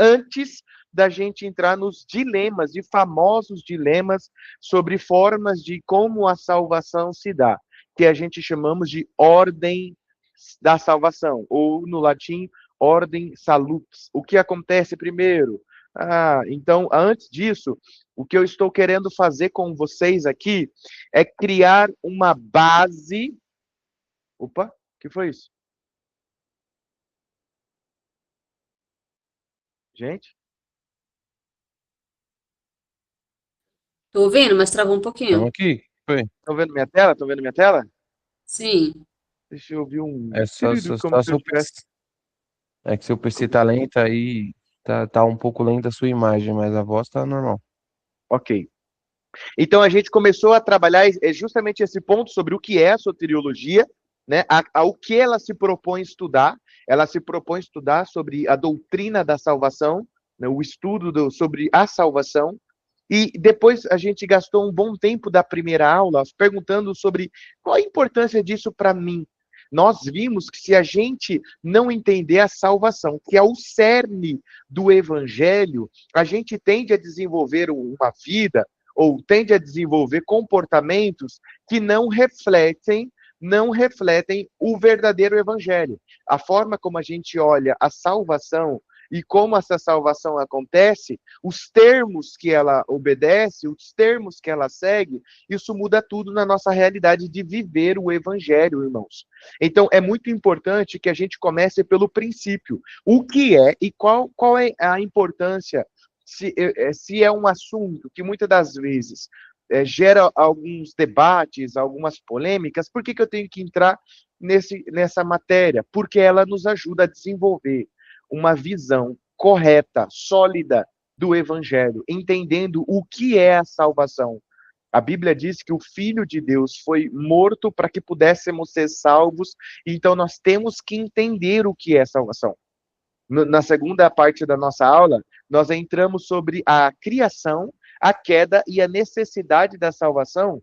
antes da gente entrar nos dilemas, e famosos dilemas sobre formas de como a salvação se dá, que a gente chamamos de ordem da salvação, ou no latim, ordem salux. O que acontece primeiro? Então, antes disso, o que eu estou querendo fazer com vocês aqui é criar uma base. Opa, o que foi isso? Gente, Tô ouvindo, mas travou um Estamos pouquinho. aqui. Foi. estão vendo minha tela? Estão vendo minha tela? Sim. Deixa eu ouvir um É tirido, como só se eu seu tivesse. PC. É que seu PC tá lento aí, tá um pouco lenta a sua imagem, mas a voz tá normal. Ok. Então a gente começou a trabalhar justamente esse ponto sobre o que é a soteriologia, né? O que ela se propõe estudar. Ela se propõe estudar sobre a doutrina da salvação, né? O estudo sobre a salvação. E depois a gente gastou um bom tempo da primeira aula perguntando sobre qual a importância disso para mim. Nós vimos que se a gente não entender a salvação, que é o cerne do evangelho, a gente tende a desenvolver uma vida ou tende a desenvolver comportamentos que não refletem o verdadeiro evangelho. A forma como a gente olha a salvação e como essa salvação acontece, os termos que ela obedece, os termos que ela segue, isso muda tudo na nossa realidade de viver o evangelho, irmãos. Então, é muito importante que a gente comece pelo princípio. O que é e qual é a importância, se é um assunto que muitas das vezes gera alguns debates, algumas polêmicas, por que eu tenho que entrar nessa matéria? Porque ela nos ajuda a desenvolver uma visão correta, sólida do evangelho, entendendo o que é a salvação. A Bíblia diz que o Filho de Deus foi morto para que pudéssemos ser salvos, então nós temos que entender o que é salvação. Na segunda parte da nossa aula, nós entramos sobre a criação, a queda e a necessidade da salvação,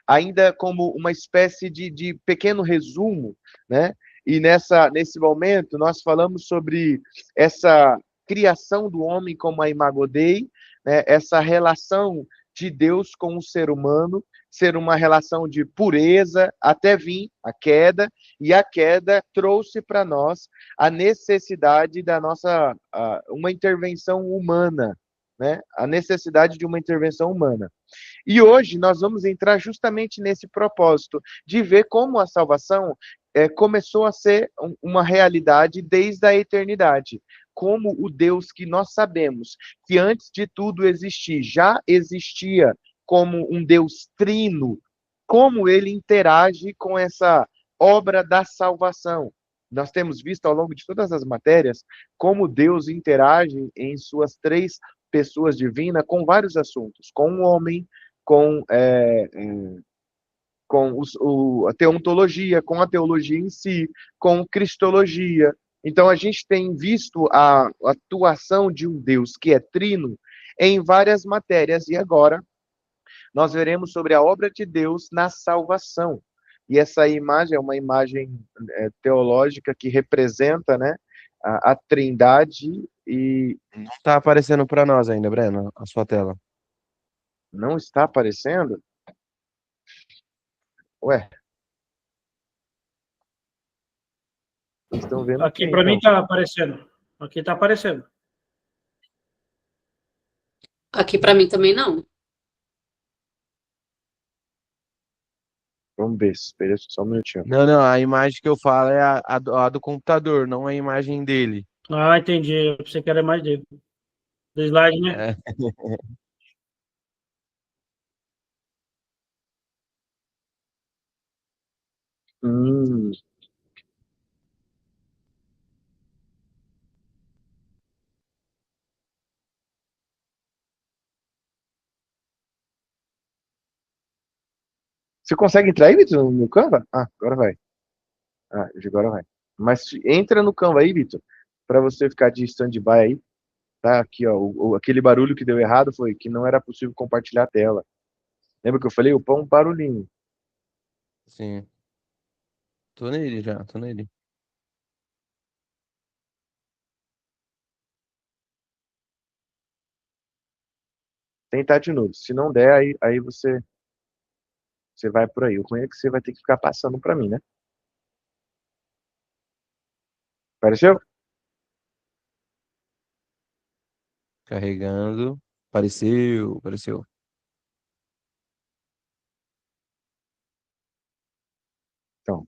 ainda como uma espécie de pequeno resumo, né? E nesse momento, nós falamos sobre essa criação do homem como a Imago Dei, né? Essa relação de Deus com o ser humano, ser uma relação de pureza, até vir a queda, e a queda trouxe para nós a necessidade da nossa, uma intervenção humana, né? A necessidade de uma intervenção humana. E hoje nós vamos entrar justamente nesse propósito de ver como a salvação começou a ser uma realidade desde a eternidade. Como o Deus que nós sabemos que antes de tudo existir, já existia como um Deus trino, como ele interage com essa obra da salvação. Nós temos visto ao longo de todas as matérias como Deus interage em suas três pessoas divinas com vários assuntos, com o homem, com, a teontologia, com a teologia em si, com cristologia. Então, a gente tem visto a atuação de um Deus que é trino em várias matérias, e agora nós veremos sobre a obra de Deus na salvação. E essa imagem é uma imagem teológica que representa, né, a Trindade, e Não tá aparecendo para nós ainda, Breno, a sua tela. não está aparecendo? Ué, vocês estão vendo o que Aqui para mim então? está aparecendo. Aqui está aparecendo. Aqui para mim também não. Vamos ver, espera só um minutinho. Não, a imagem que eu falo é a do computador, não a imagem dele. Ah, entendi. Eu pensei que era mais dele. Do slide, né? É. Hum. Você consegue entrar aí, Vitor, no Canva? Agora vai. Agora vai. Mas entra no Canva aí, Vitor, para você ficar de stand-by aí. Tá aqui, ó. Aquele barulho que deu errado foi que não era possível compartilhar a tela. Lembra que eu falei? O pão, um barulhinho. Sim. Tô nele já, tô nele. Tentar de novo. Se não der, aí você vai por aí. O ruim é que você vai ter que ficar passando para mim, né? Apareceu? Carregando. Apareceu, apareceu. Então,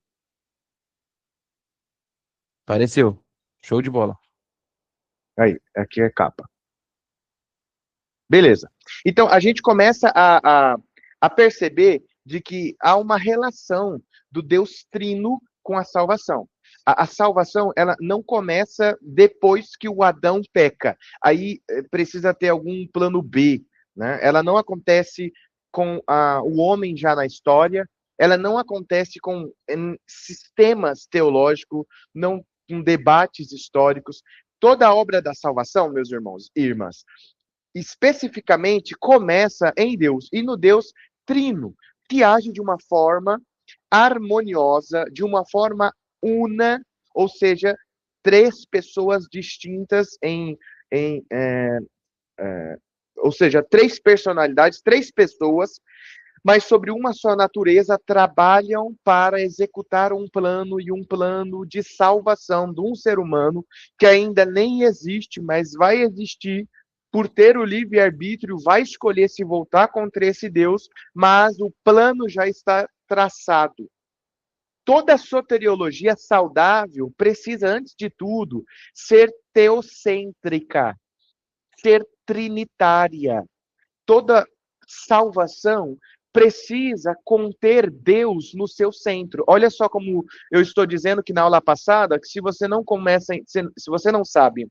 Apareceu. Show de bola. aí, aqui é capa. Beleza. Então, a gente começa a perceber de que há uma relação do Deus Trino com a salvação. A salvação, ela não começa depois que o Adão peca. Aí precisa ter algum plano B, né? Ela não acontece com o homem já na história, ela não acontece com sistemas teológicos, não com debates históricos. Toda a obra da salvação, meus irmãos e irmãs, especificamente começa em Deus e no Deus Trino, que age de uma forma harmoniosa, de uma forma una, ou seja, três pessoas distintas ou seja, três personalidades, três pessoas, mas sobre uma só natureza, trabalham para executar um plano e um plano de salvação de um ser humano que ainda nem existe, mas vai existir por ter o livre-arbítrio, vai escolher se voltar contra esse Deus, mas o plano já está traçado. Toda soteriologia saudável precisa, antes de tudo, ser teocêntrica, ser trinitária. Toda salvação precisa conter Deus no seu centro. Olha só como eu estou dizendo que na aula passada, que se você não começa, se você não sabe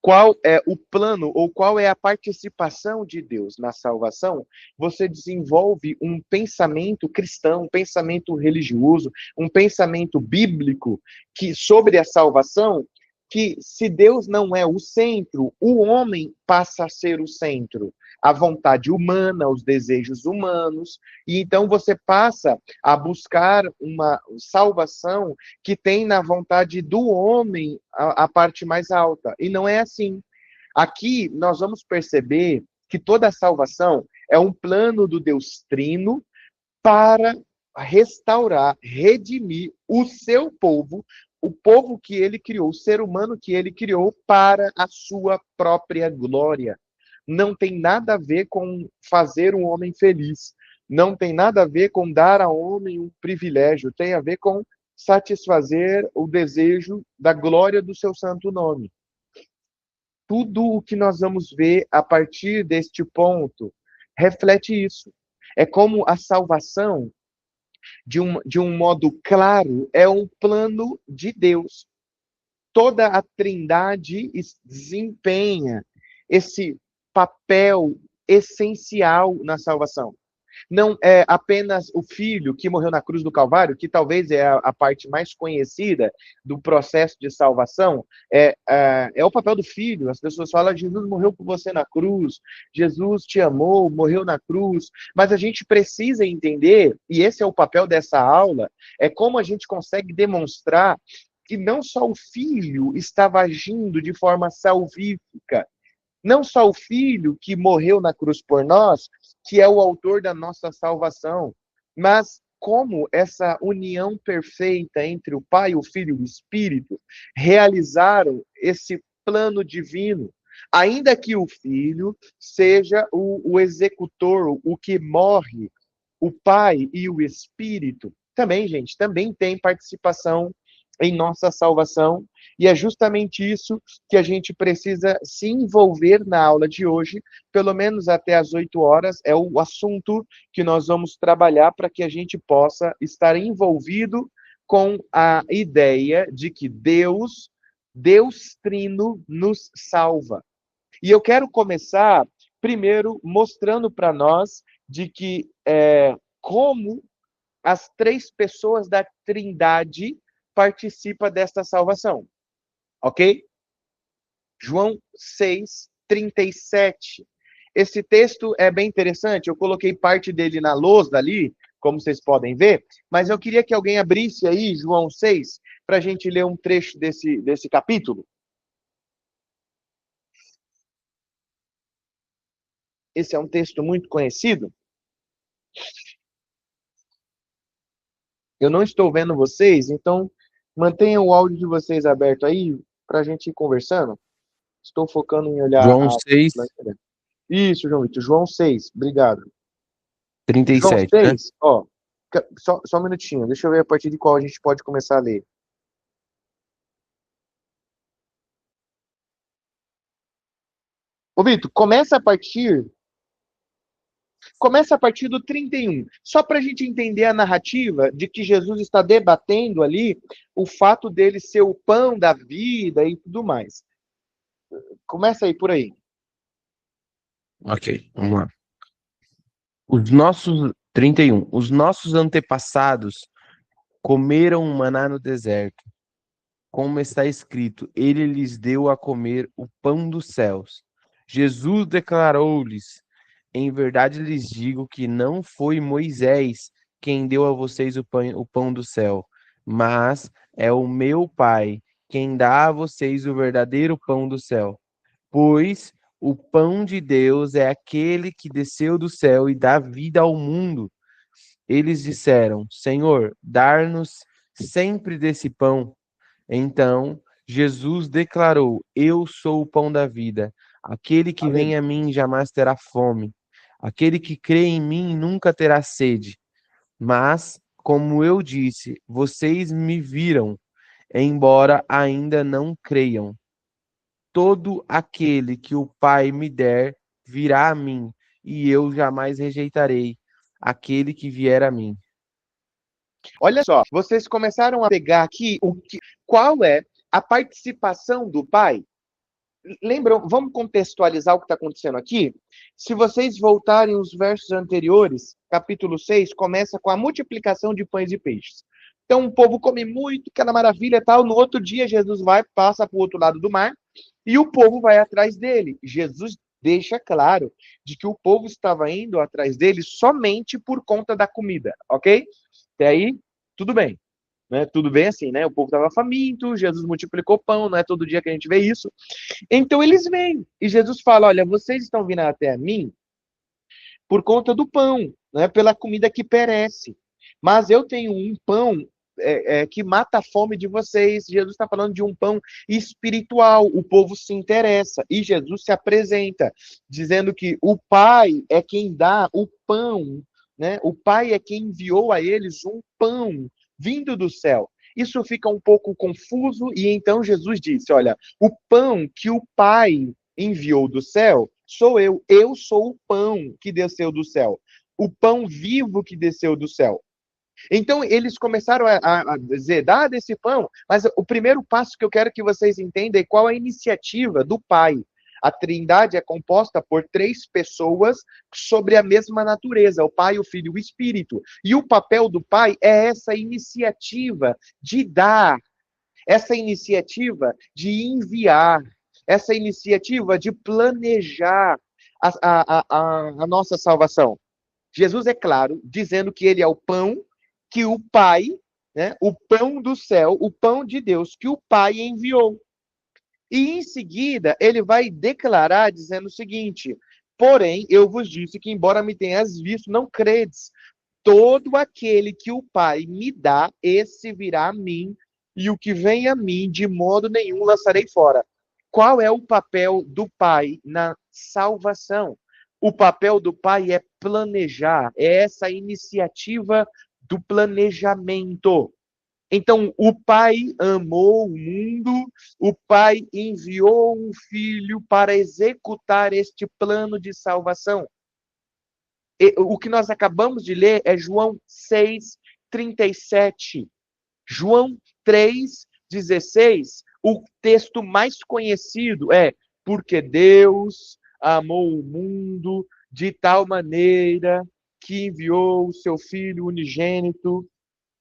qual é o plano ou qual é a participação de Deus na salvação, você desenvolve um pensamento cristão, um pensamento religioso, um pensamento bíblico que sobre a salvação, que se Deus não é o centro, o homem passa a ser o centro. A vontade humana, os desejos humanos, e então você passa a buscar uma salvação que tem na vontade do homem a parte mais alta. E não é assim. Aqui nós vamos perceber que toda a salvação é um plano do Deus Trino para restaurar, redimir o seu povo, o povo que ele criou, o ser humano que ele criou para a sua própria glória. Não tem nada a ver com fazer um homem feliz. Não tem nada a ver com dar ao homem um privilégio. Tem a ver com satisfazer o desejo da glória do seu santo nome. Tudo o que nós vamos ver a partir deste ponto reflete isso. É como a salvação, de um modo claro, é um plano de Deus. Toda a Trindade desempenha esse papel essencial na salvação. Não é apenas o Filho que morreu na cruz do Calvário, que talvez é a parte mais conhecida do processo de salvação, é o papel do Filho. As pessoas falam, Jesus morreu por você na cruz, Jesus te amou, morreu na cruz, mas a gente precisa entender, e esse é o papel dessa aula, é como a gente consegue demonstrar que não só o Filho estava agindo de forma salvífica, não só o Filho que morreu na cruz por nós, que é o autor da nossa salvação, mas como essa união perfeita entre o Pai, o Filho e o Espírito realizaram esse plano divino. Ainda que o Filho seja o executor, o que morre, o Pai e o Espírito também, gente, também tem participação em nossa salvação, e é justamente isso que a gente precisa se envolver na aula de hoje, pelo menos até às 8 horas, é o assunto que nós vamos trabalhar para que a gente possa estar envolvido com a ideia de que Deus Trino, nos salva. E eu quero começar, primeiro, mostrando para nós de que como as três pessoas da Trindade participam desta salvação. Ok? João 6, 37. Esse texto é bem interessante, eu coloquei parte dele na lousa ali, como vocês podem ver, mas eu queria que alguém abrisse aí João 6, para a gente ler um trecho desse capítulo. Esse é um texto muito conhecido. Eu não estou vendo vocês, então mantenham o áudio de vocês aberto aí para a gente ir conversando. Estou focando em olhar João a... 6, Isso, João Vitor. João 6, obrigado. João 37, né? 6, ó, só um minutinho, deixa eu ver a partir de qual a gente pode começar a ler. Ô, Vitor, começa a partir do 31, só para a gente entender a narrativa de que Jesus está debatendo ali o fato dele ser o pão da vida e tudo mais. Começa aí, por aí. Ok, vamos lá. Os nossos 31. Os nossos antepassados comeram maná no deserto, como está escrito, ele lhes deu a comer o pão dos céus. Jesus declarou-lhes, em verdade lhes digo que não foi Moisés quem deu a vocês o pão do céu, mas é o meu Pai quem dá a vocês o verdadeiro pão do céu. Pois o pão de Deus é aquele que desceu do céu e dá vida ao mundo. Eles disseram, Senhor, dar-nos sempre desse pão. Então Jesus declarou, eu sou o pão da vida. Aquele que Amém. vem a mim jamais terá fome. Aquele que crê em mim nunca terá sede. Mas, como eu disse, vocês me viram, embora ainda não creiam. Todo aquele que o Pai me der virá a mim, e eu jamais rejeitarei aquele que vier a mim. Olha só, vocês começaram a pegar aqui qual é a participação do Pai. Lembram, vamos contextualizar o que está acontecendo aqui? Se vocês voltarem os versos anteriores, capítulo 6, começa com a multiplicação de pães e peixes. Então o povo come muito, aquela maravilha e tal. No outro dia, Jesus passa para o outro lado do mar, e o povo vai atrás dele. Jesus deixa claro de que o povo estava indo atrás dele somente por conta da comida, ok? Até aí, tudo bem. Né? Tudo bem assim, né? O povo estava faminto, Jesus multiplicou pão, não é todo dia que a gente vê isso. Então eles vêm, e Jesus fala, olha, vocês estão vindo até mim por conta do pão, né? Pela comida que perece. Mas eu tenho um pão que mata a fome de vocês. Jesus está falando de um pão espiritual. O povo se interessa. E Jesus se apresenta, dizendo que o Pai é quem dá o pão, né? O Pai é quem enviou a eles um pão vindo do céu. Isso fica um pouco confuso, e então Jesus disse, olha, o pão que o Pai enviou do céu sou eu sou o pão que desceu do céu, o pão vivo que desceu do céu. Então, eles começaram a dizer, dá desse pão, mas o primeiro passo que eu quero que vocês entendam é qual a iniciativa do Pai. A Trindade é composta por 3 pessoas sobre a mesma natureza, o Pai, o Filho e o Espírito. E o papel do Pai é essa iniciativa de dar, essa iniciativa de enviar, essa iniciativa de planejar a nossa salvação. Jesus é claro, dizendo que ele é o pão que o Pai, né, o pão do céu, o pão de Deus que o Pai enviou. E em seguida, ele vai declarar dizendo o seguinte, porém, eu vos disse que embora me tenhas visto, não credes. Todo aquele que o Pai me dá, esse virá a mim, e o que vem a mim, de modo nenhum lançarei fora. Qual é o papel do Pai na salvação? O papel do Pai é planejar, é essa iniciativa do planejamento. Então, o Pai amou o mundo, o Pai enviou um Filho para executar este plano de salvação. O que nós acabamos de ler é João 6:37. João 3:16, o texto mais conhecido é porque Deus amou o mundo de tal maneira que enviou o seu Filho unigênito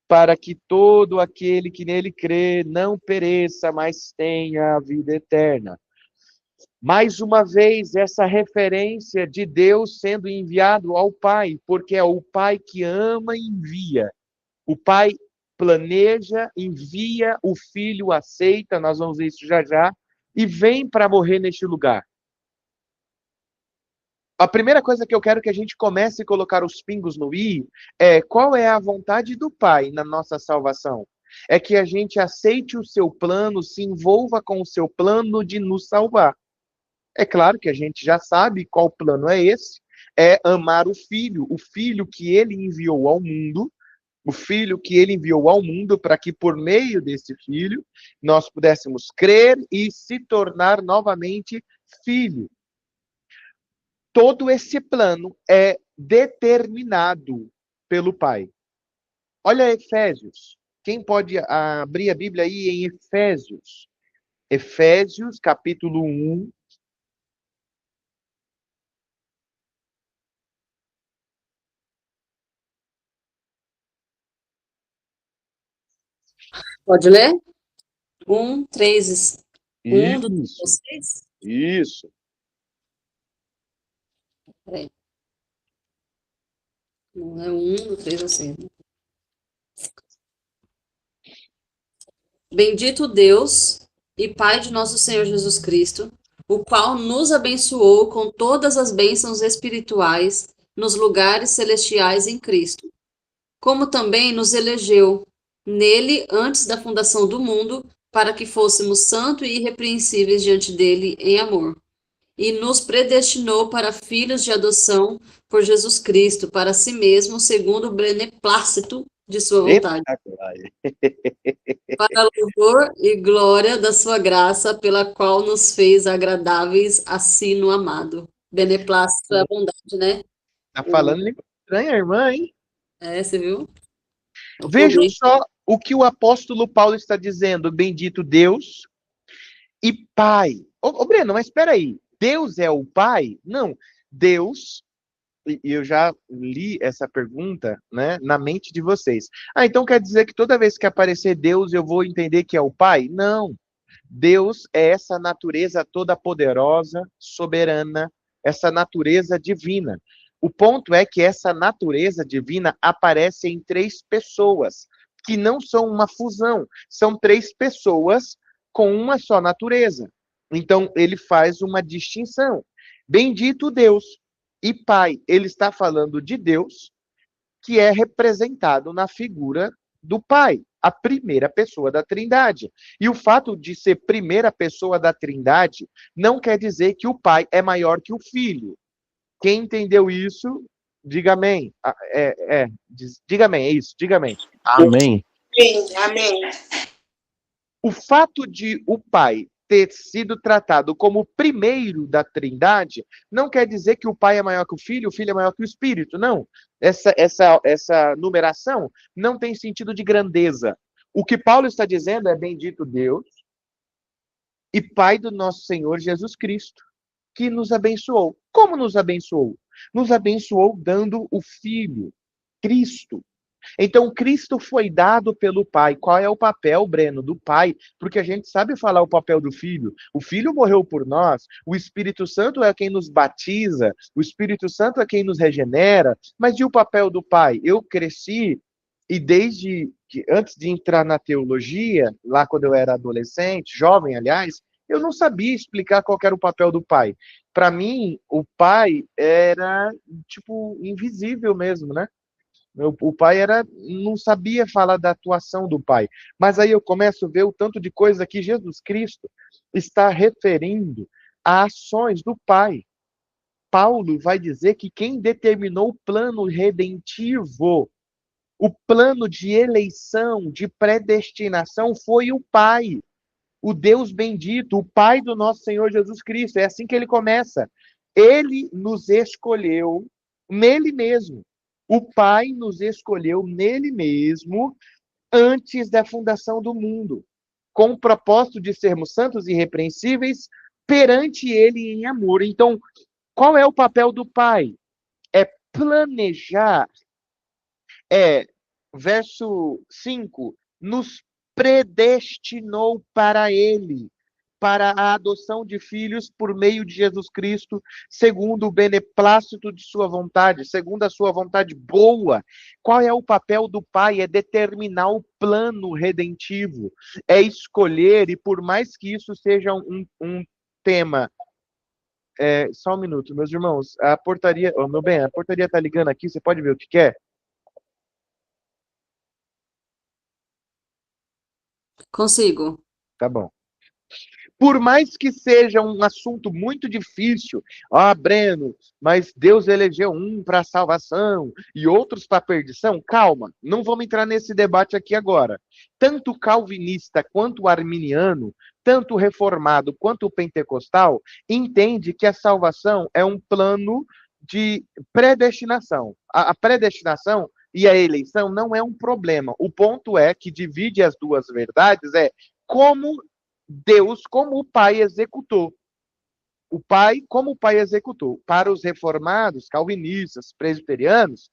para que todo aquele que nele crê não pereça, mas tenha a vida eterna. Mais uma vez, essa referência de Deus sendo enviado ao Pai, porque é o Pai que ama e envia. O Pai planeja, envia, o Filho aceita, nós vamos ver isso já já, e vem para morrer neste lugar. A primeira coisa que eu quero que a gente comece a colocar os pingos no i é qual é a vontade do Pai na nossa salvação. É que a gente aceite o seu plano, se envolva com o seu plano de nos salvar. É claro que a gente já sabe qual plano é esse, é amar o filho que ele enviou ao mundo, o filho que ele enviou ao mundo para que por meio desse filho nós pudéssemos crer e se tornar novamente filho. Todo esse plano é determinado pelo Pai. Olha Efésios. Quem pode abrir a Bíblia aí em Efésios? Efésios, capítulo 1. Pode ler? 1, 3, 1 do Isso, 6? isso. Peraí. Não é 1 do 3 ou 6. Bendito Deus e Pai de nosso Senhor Jesus Cristo, o qual nos abençoou com todas as bênçãos espirituais nos lugares celestiais em Cristo, como também nos elegeu nele antes da fundação do mundo, para que fôssemos santos e irrepreensíveis diante dele em amor. E nos predestinou para filhos de adoção por Jesus Cristo, para si mesmo, segundo o beneplácito de sua vontade, Eita, glória. para louvor e glória da sua graça, pela qual nos fez agradáveis assim no amado. Beneplácito é a bondade, né? Tá falando língua estranha, irmã, hein? É, você viu? É o Vejam poder. só o que o apóstolo Paulo está dizendo. Bendito Deus e Pai. Ô Breno, mas espera aí. Deus é o Pai? Não. Deus, e eu já li essa pergunta, né, na mente de vocês. Ah, então quer dizer que toda vez que aparecer Deus eu vou entender que é o Pai? Não. Deus é essa natureza toda poderosa, soberana, essa natureza divina. O ponto é que essa natureza divina aparece em três pessoas, que não são uma fusão, são três pessoas com uma só natureza. Então, ele faz uma distinção. Bendito Deus e Pai. Ele está falando de Deus, que é representado na figura do Pai, a primeira pessoa da Trindade. E o fato de ser primeira pessoa da Trindade não quer dizer que o Pai é maior que o Filho. Quem entendeu isso, diga amém. Diga amém, é isso, diga amém. Amém. Amém, amém. O fato de o Pai ter sido tratado como o primeiro da Trindade não quer dizer que o Pai é maior que o Filho é maior que o Espírito, não. Essa numeração não tem sentido de grandeza. O que Paulo está dizendo é bendito Deus e Pai do nosso Senhor Jesus Cristo, que nos abençoou. Como nos abençoou? Nos abençoou dando o Filho, Cristo. Então, Cristo foi dado pelo Pai. Qual é o papel, Breno, do Pai? Porque a gente sabe falar o papel do Filho. O Filho morreu por nós, o Espírito Santo é quem nos batiza, o Espírito Santo é quem nos regenera. Mas e o papel do Pai? Eu cresci e desde que, antes de entrar na teologia, lá quando eu era adolescente, jovem, aliás, eu não sabia explicar qual era o papel do Pai. Para mim, o Pai era, tipo, invisível mesmo, né? O pai não sabia falar da atuação do pai. Mas aí eu começo a ver o tanto de coisa que Jesus Cristo está referindo a ações do pai. Paulo vai dizer que quem determinou o plano redentivo, o plano de eleição, de predestinação, foi o Pai, o Deus bendito, o Pai do nosso Senhor Jesus Cristo. É assim que ele começa. Ele nos escolheu nele mesmo. O Pai nos escolheu nele mesmo antes da fundação do mundo, com o propósito de sermos santos e irrepreensíveis perante ele em amor. Então, qual é o papel do Pai? É planejar, verso 5, nos predestinou para ele, para a adoção de filhos por meio de Jesus Cristo, segundo o beneplácito de sua vontade, segundo a sua vontade boa. Qual é o papel do Pai? É determinar o plano redentivo, é escolher, e por mais que isso seja um tema Só um minuto, meus irmãos. A portaria, meu bem, a portaria tá ligando aqui, você pode ver o que quer? Consigo. Tá bom. Por mais que seja um assunto muito difícil, Breno, mas Deus elegeu um para salvação e outros para perdição. Calma, não vamos entrar nesse debate aqui agora. Tanto o calvinista quanto o arminiano, tanto o reformado quanto o pentecostal, entende que a salvação é um plano de predestinação. A predestinação e a eleição não é um problema. O ponto é que divide as duas verdades como Deus, como o Pai executou. Como o Pai executou. Para os reformados, calvinistas, presbiterianos,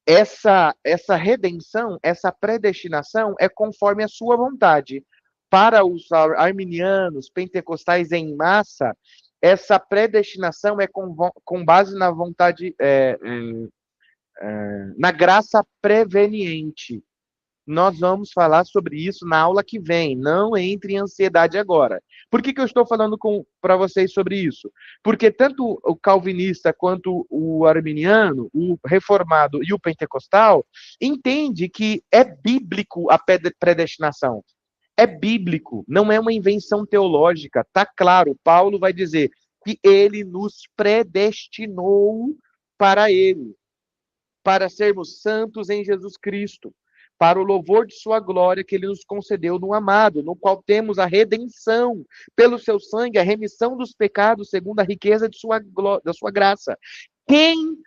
essa redenção, essa predestinação é conforme a sua vontade. Para os arminianos, pentecostais em massa, essa predestinação é com base na vontade, na graça preveniente. Nós vamos falar sobre isso na aula que vem. Não entre em ansiedade agora. Por que eu estou falando para vocês sobre isso? Porque tanto o calvinista quanto o arminiano, o reformado e o pentecostal entende que é bíblico a predestinação. É bíblico, não é uma invenção teológica. Tá claro, Paulo vai dizer que ele nos predestinou para ele, para sermos santos em Jesus Cristo, para o louvor de sua glória que ele nos concedeu no amado, no qual temos a redenção, pelo seu sangue, a remissão dos pecados, segundo a riqueza da sua graça. Quem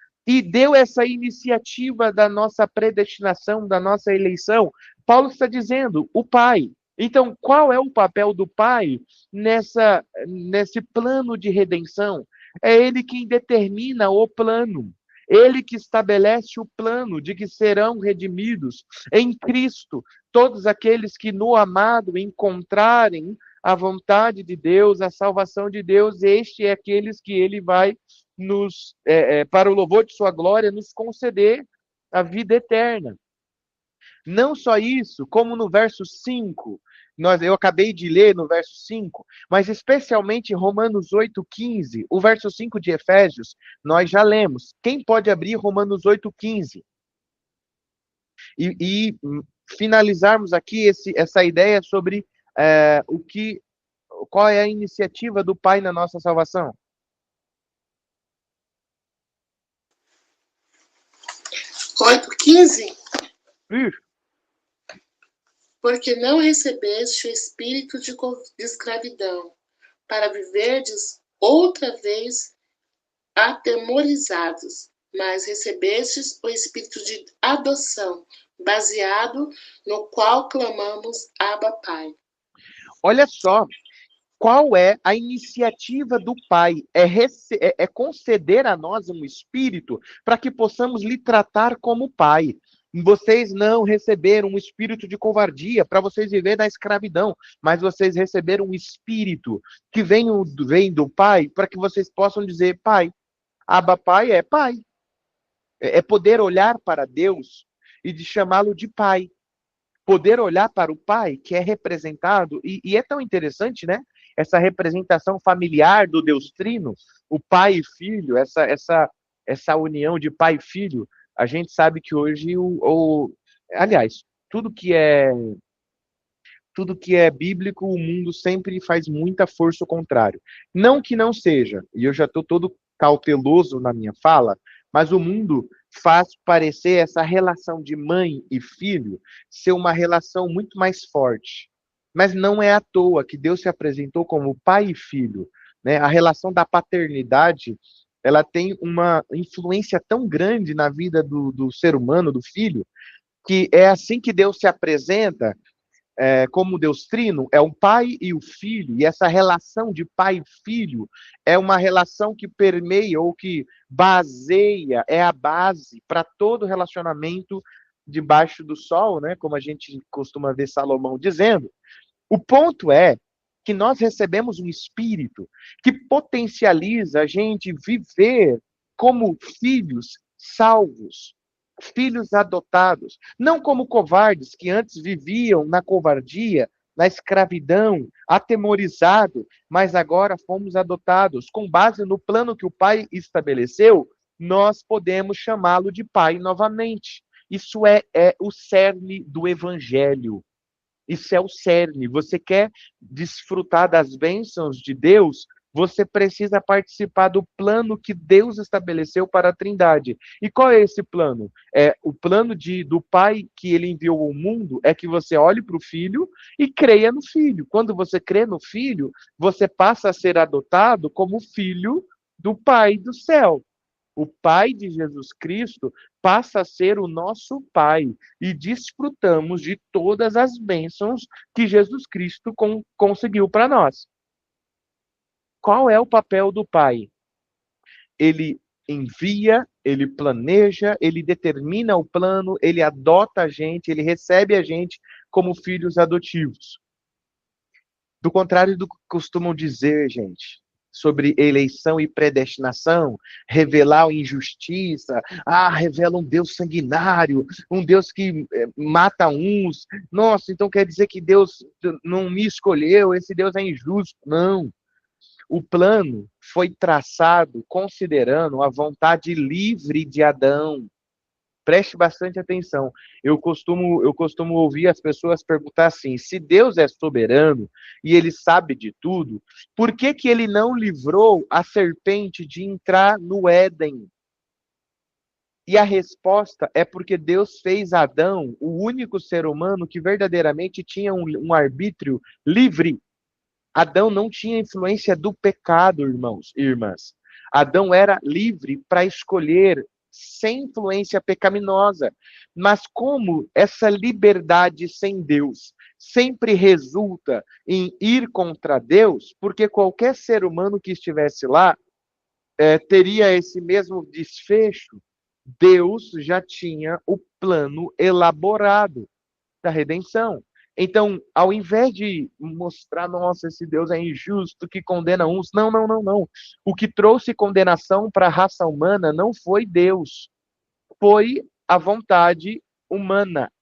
deu essa iniciativa da nossa predestinação, da nossa eleição? Paulo está dizendo, o Pai. Então, qual é o papel do Pai nesse plano de redenção? É ele quem determina o plano. Ele que estabelece o plano de que serão redimidos em Cristo todos aqueles que no amado encontrarem a vontade de Deus, a salvação de Deus. Este é aqueles que ele vai para o louvor de sua glória, nos conceder a vida eterna. Não só isso, como no verso 5, eu acabei de ler no verso 5, mas especialmente em Romanos 8,15, o verso 5 de Efésios, nós já lemos. Quem pode abrir Romanos 8,15? E finalizarmos aqui essa ideia sobre qual é a iniciativa do Pai na nossa salvação. 8,15? Isso. Porque não recebeste o espírito de escravidão, para viverdes outra vez atemorizados, mas recebestes o espírito de adoção, baseado no qual clamamos Abba, Pai. Olha só, qual é a iniciativa do Pai? É conceder a nós um espírito para que possamos lhe tratar como Pai. Vocês não receberam um espírito de covardia para vocês viverem na escravidão, mas vocês receberam um espírito que vem do Pai para que vocês possam dizer Pai. Abba, Pai é Pai. É poder olhar para Deus e de chamá-lo de Pai. Poder olhar para o Pai, que é representado, e é tão interessante, né? Essa representação familiar do Deus Trino, o Pai e Filho, essa união de Pai e Filho. A gente sabe que hoje, aliás, tudo que é bíblico, o mundo sempre faz muita força ao contrário. Não que não seja, e eu já estou todo cauteloso na minha fala, mas o mundo faz parecer essa relação de mãe e filho ser uma relação muito mais forte. Mas não é à toa que Deus se apresentou como pai e filho, né? A relação da paternidade, ela tem uma influência tão grande na vida do ser humano, do filho, que é assim que Deus se apresenta como Deus Trino, é o pai e o filho, e essa relação de pai e filho é uma relação que permeia ou que baseia, é a base para todo relacionamento debaixo do sol, né? Como a gente costuma ver Salomão dizendo. O ponto é que nós recebemos um espírito que potencializa a gente viver como filhos salvos, filhos adotados, não como covardes que antes viviam na covardia, na escravidão, atemorizado, mas agora fomos adotados. Com base no plano que o Pai estabeleceu, nós podemos chamá-lo de Pai novamente. Isso é o cerne do Evangelho. Isso é o cerne. Você quer desfrutar das bênçãos de Deus? Você precisa participar do plano que Deus estabeleceu para a Trindade. E qual é esse plano? É o plano do Pai que ele enviou ao mundo, é que você olhe para o Filho e creia no Filho. Quando você crê no Filho, você passa a ser adotado como filho do Pai do céu. O Pai de Jesus Cristo passa a ser o nosso Pai e desfrutamos de todas as bênçãos que Jesus Cristo conseguiu para nós. Qual é o papel do Pai? Ele envia, ele planeja, ele determina o plano, ele adota a gente, ele recebe a gente como filhos adotivos. Do contrário do que costumam dizer, gente, sobre eleição e predestinação, revelar a injustiça, revela um Deus sanguinário, um Deus que mata uns. Nossa, então quer dizer que Deus não me escolheu, esse Deus é injusto. Não. O plano foi traçado considerando a vontade livre de Adão. Preste bastante atenção. Eu costumo ouvir as pessoas perguntar assim: se Deus é soberano e ele sabe de tudo, por que que ele não livrou a serpente de entrar no Éden? E a resposta é porque Deus fez Adão o único ser humano que verdadeiramente tinha um arbítrio livre. Adão não tinha influência do pecado, irmãos e irmãs. Adão era livre para escolher sem influência pecaminosa. Mas como essa liberdade sem Deus sempre resulta em ir contra Deus, porque qualquer ser humano que estivesse lá teria esse mesmo desfecho, Deus já tinha o plano elaborado da redenção. Então, ao invés de mostrar, nossa, esse Deus é injusto, que condena uns, não, não, não, não. O que trouxe condenação para a raça humana não foi Deus, foi a vontade humana.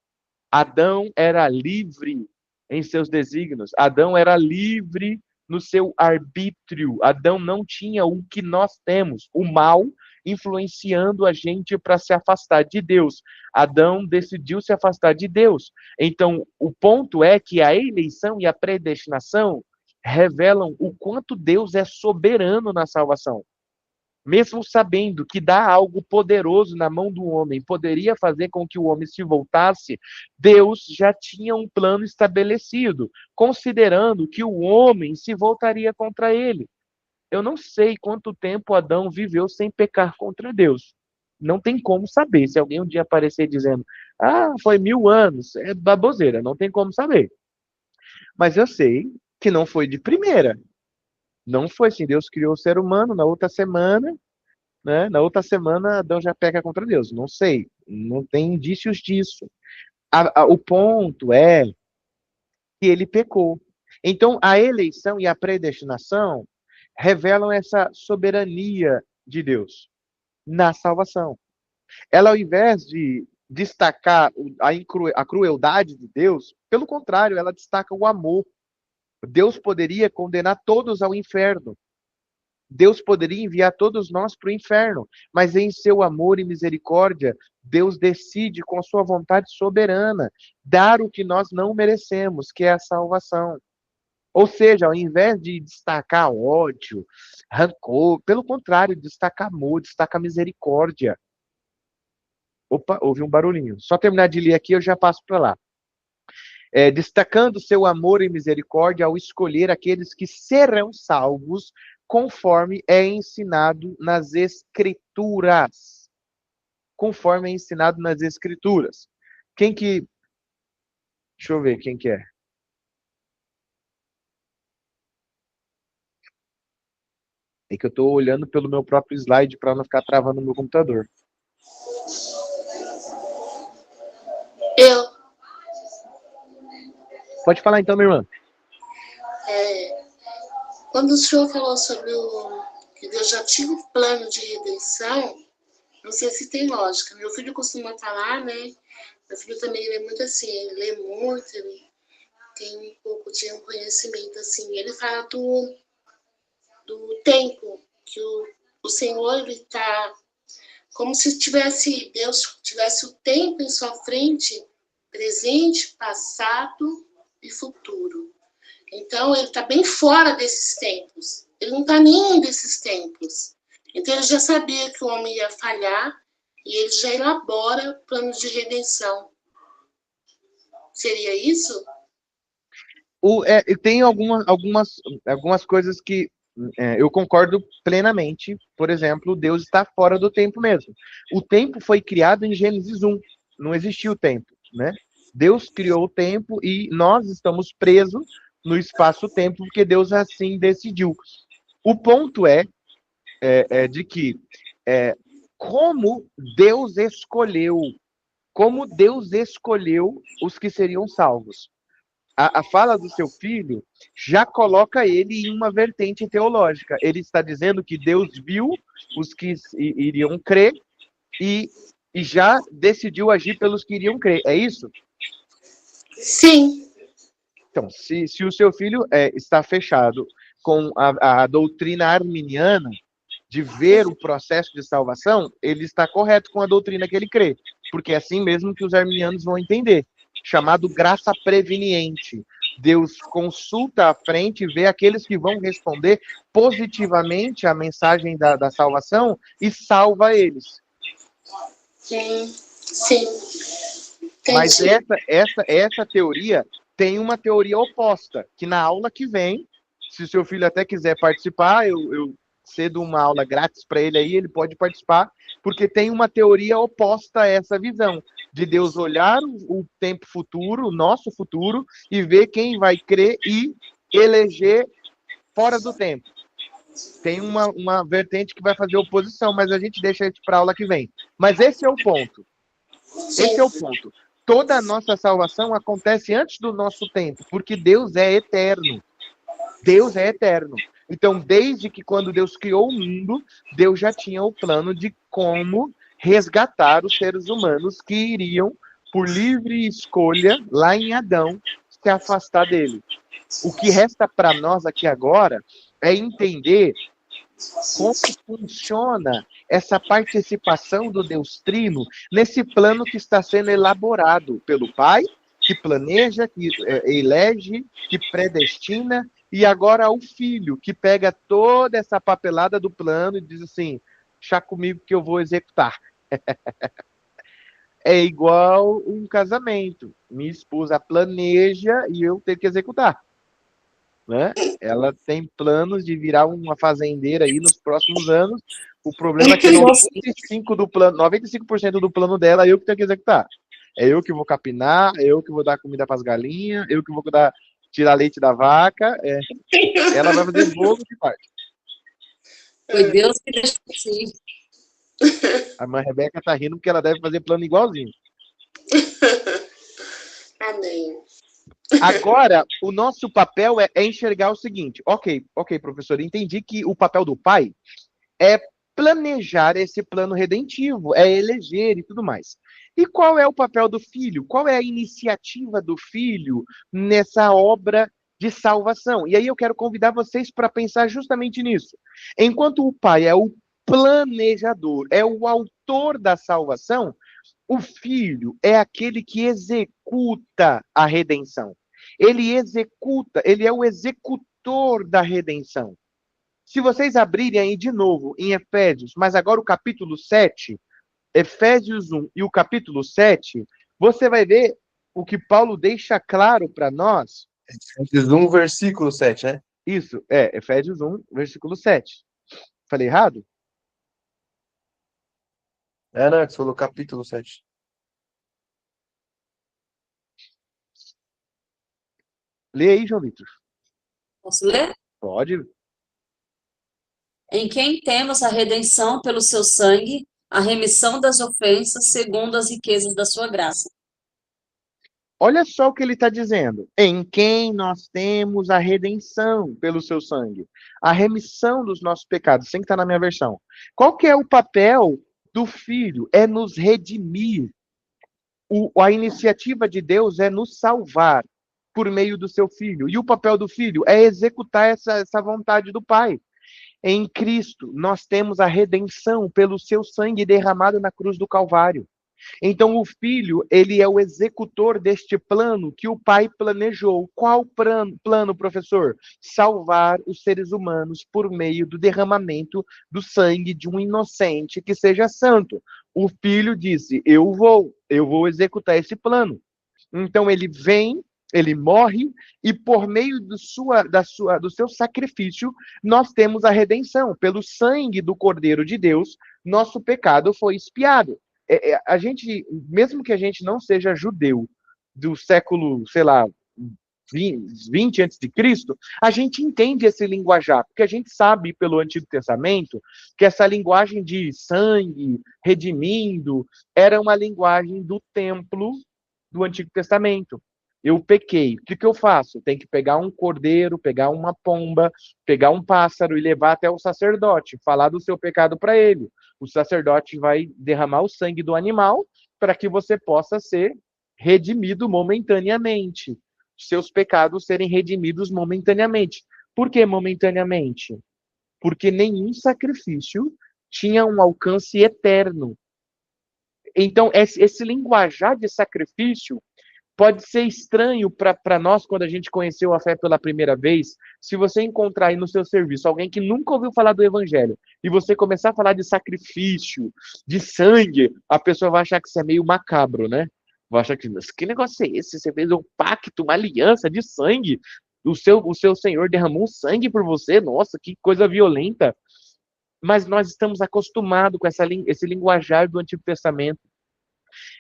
Adão era livre em seus desígnios, Adão era livre no seu arbítrio, Adão não tinha o que nós temos, o mal influenciando a gente para se afastar de Deus. Adão decidiu se afastar de Deus. Então, o ponto é que a eleição e a predestinação revelam o quanto Deus é soberano na salvação. Mesmo sabendo que dar algo poderoso na mão do homem poderia fazer com que o homem se voltasse, Deus já tinha um plano estabelecido, considerando que o homem se voltaria contra ele. Eu não sei quanto tempo Adão viveu sem pecar contra Deus. Não tem como saber. Se alguém um dia aparecer dizendo, foi 1000 anos, é baboseira, não tem como saber. Mas eu sei que não foi de primeira. Não foi assim, Deus criou o ser humano, na outra semana, né? Na outra semana Adão já peca contra Deus. Não sei, não tem indícios disso. O ponto é que ele pecou. Então, a eleição e a predestinação revelam essa soberania de Deus na salvação. Ela, ao invés de destacar a crueldade de Deus, pelo contrário, ela destaca o amor. Deus poderia condenar todos ao inferno. Deus poderia enviar todos nós para o inferno, mas em seu amor e misericórdia, Deus decide com sua vontade soberana dar o que nós não merecemos, que é a salvação. Ou seja, ao invés de destacar ódio, rancor, pelo contrário, destaca amor, destaca misericórdia. Opa, houve um barulhinho. Só terminar de ler aqui, eu já passo para lá. Destacando seu amor e misericórdia ao escolher aqueles que serão salvos, conforme é ensinado nas Escrituras. Conforme é ensinado nas Escrituras. Quem que... Deixa eu ver quem que é. É que eu estou olhando pelo meu próprio slide para não ficar travando no meu computador. Eu. Pode falar então, minha irmã. Quando o senhor falou sobre que Deus já tinha um plano de redenção, não sei se tem lógica. Meu filho costuma falar, né? Meu filho também lê muito assim, ele lê muito, ele tem um pouco de um conhecimento, assim. Ele fala do tempo, que o Senhor, ele está como se Deus tivesse o tempo em sua frente, presente, passado e futuro. Então, ele está bem fora desses tempos. Ele não está nem desses tempos. Então, ele já sabia que o homem ia falhar e ele já elabora planos de redenção. Seria isso? Tem algumas coisas que eu concordo plenamente. Por exemplo, Deus está fora do tempo mesmo. O tempo foi criado em Gênesis 1. Não existia o tempo, né? Deus criou o tempo e nós estamos presos no espaço-tempo porque Deus assim decidiu. O ponto de que como Deus escolheu os que seriam salvos. A fala do seu filho já coloca ele em uma vertente teológica. Ele está dizendo que Deus viu os que iriam crer e já decidiu agir pelos que iriam crer. É isso? Sim. Então, se o seu filho está fechado com a doutrina arminiana de ver o processo de salvação, ele está correto com a doutrina que ele crê, porque é assim mesmo que os arminianos vão entender, chamado graça preveniente. Deus consulta à frente e vê aqueles que vão responder positivamente à mensagem da salvação e salva eles. Sim. Entendi. Mas essa teoria tem uma teoria oposta, que na aula que vem, se o seu filho até quiser participar, eu cedo uma aula grátis para ele aí, ele pode participar, porque tem uma teoria oposta a essa visão, de Deus olhar o tempo futuro, o nosso futuro, e ver quem vai crer e eleger fora do tempo. Tem uma vertente que vai fazer oposição, mas a gente deixa isso para a aula que vem. Mas esse é o ponto. Esse é o ponto. Toda a nossa salvação acontece antes do nosso tempo, porque Deus é eterno. Deus é eterno. Então, desde que quando Deus criou o mundo, Deus já tinha o plano de como resgatar os seres humanos que iriam, por livre escolha, lá em Adão, se afastar dele. O que resta para nós aqui agora é entender como funciona essa participação do Deus Trino nesse plano que está sendo elaborado pelo Pai, que planeja, que elege, que predestina, e agora o Filho, que pega toda essa papelada do plano e diz assim, chá comigo que eu vou executar. É igual um casamento. Minha esposa planeja e eu tenho que executar. Né? Ela tem planos de virar uma fazendeira aí nos próximos anos. O problema é que 95% do plano dela é eu que tenho que executar. É eu que vou capinar, é eu que vou dar comida para as galinhas, eu que vou tirar leite da vaca. Ela vai fazer bolo de parte. Foi Deus que deixou assim. A mãe Rebeca tá rindo porque ela deve fazer plano igualzinho. Amém. Agora, o nosso papel é enxergar o seguinte. Ok, professor, entendi que o papel do pai é planejar esse plano redentivo, é eleger e tudo mais. E qual é o papel do filho? Qual é a iniciativa do filho nessa obra de salvação? E aí eu quero convidar vocês para pensar justamente nisso. Enquanto o pai é o planejador, é o autor da salvação, o filho é aquele que executa a redenção. Ele é o executor da redenção. Se vocês abrirem aí de novo em Efésios, mas agora o capítulo 7, Efésios 1 e o capítulo 7, você vai ver o que Paulo deixa claro para nós. Efésios 1, versículo 7, né? Isso, Efésios 1, versículo 7. Falei errado? Não, você falou capítulo 7. Lê aí, João Vitor. Posso ler? Pode. Em quem temos a redenção pelo seu sangue, a remissão das ofensas, segundo as riquezas da sua graça. Olha só o que ele está dizendo. Em quem nós temos a redenção pelo seu sangue. A remissão dos nossos pecados. Tem que estar na minha versão. Qual que é o papel do filho? É nos redimir. A iniciativa de Deus é nos salvar. por meio do seu Filho. E o papel do Filho é executar essa vontade do Pai. Em Cristo, nós temos a redenção pelo seu sangue derramado na cruz do Calvário. Então, o Filho, ele é o executor deste plano que o Pai planejou. Qual plano, professor? Salvar os seres humanos por meio do derramamento do sangue de um inocente que seja santo. O Filho disse: eu vou executar esse plano. Então, ele vem, ele morre, e por meio do seu sacrifício, nós temos a redenção. Pelo sangue do Cordeiro de Deus, nosso pecado foi expiado. A gente, mesmo que a gente não seja judeu do século, sei lá, 20 antes de Cristo, a gente entende esse linguajar, porque a gente sabe pelo Antigo Testamento que essa linguagem de sangue, redimindo, era uma linguagem do templo do Antigo Testamento. Eu pequei, o que eu faço? Tem que pegar um cordeiro, pegar uma pomba, pegar um pássaro e levar até o sacerdote, falar do seu pecado para ele. O sacerdote vai derramar o sangue do animal para que você possa ser redimido momentaneamente. Seus pecados serem redimidos momentaneamente. Por que momentaneamente? Porque nenhum sacrifício tinha um alcance eterno. Então, esse linguajar de sacrifício pode ser estranho para nós quando a gente conheceu a fé pela primeira vez. Se você encontrar aí no seu serviço alguém que nunca ouviu falar do evangelho e você começar a falar de sacrifício, de sangue, a pessoa vai achar que isso é meio macabro, né? Vai achar que negócio é esse? Você fez um pacto, uma aliança de sangue? O seu Senhor derramou sangue por você? Nossa, que coisa violenta. Mas nós estamos acostumados com esse linguajar do Antigo Testamento.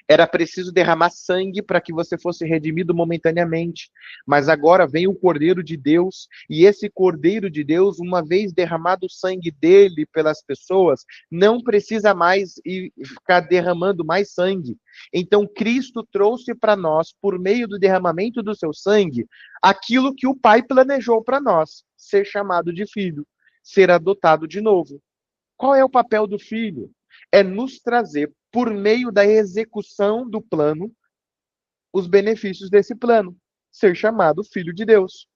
Era preciso derramar sangue para que você fosse redimido momentaneamente. Mas agora vem o Cordeiro de Deus, e esse Cordeiro de Deus, uma vez derramado o sangue dele pelas pessoas, não precisa mais ficar derramando mais sangue. Então, Cristo trouxe para nós, por meio do derramamento do seu sangue, aquilo que o Pai planejou para nós: ser chamado de filho, ser adotado de novo. Qual é o papel do filho? É nos trazer, por meio da execução do plano, os benefícios desse plano, ser chamado filho de Deus.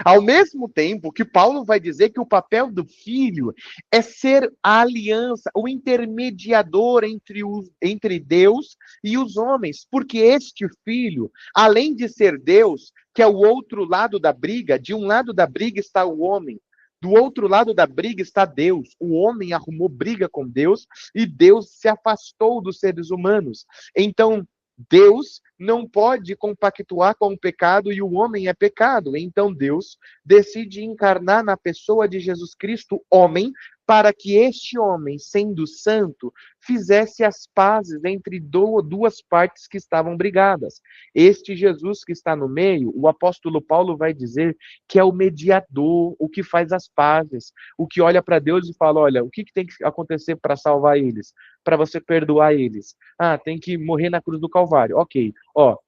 Ao mesmo tempo que Paulo vai dizer que o papel do filho é ser a aliança, o intermediador entre Deus e os homens, porque este filho, além de ser Deus, que é o outro lado da briga, de um lado da briga está o homem, do outro lado da briga está Deus. O homem arrumou briga com Deus e Deus se afastou dos seres humanos. Então, Deus não pode compactuar com o pecado e o homem é pecado. Então, Deus decide encarnar na pessoa de Jesus Cristo, homem, para que este homem, sendo santo, fizesse as pazes entre duas partes que estavam brigadas. Este Jesus que está no meio, o apóstolo Paulo vai dizer que é o mediador, o que faz as pazes, o que olha para Deus e fala: olha, o que tem que acontecer para salvar eles, para você perdoar eles? Ah, tem que morrer na cruz do Calvário. Ok, ó.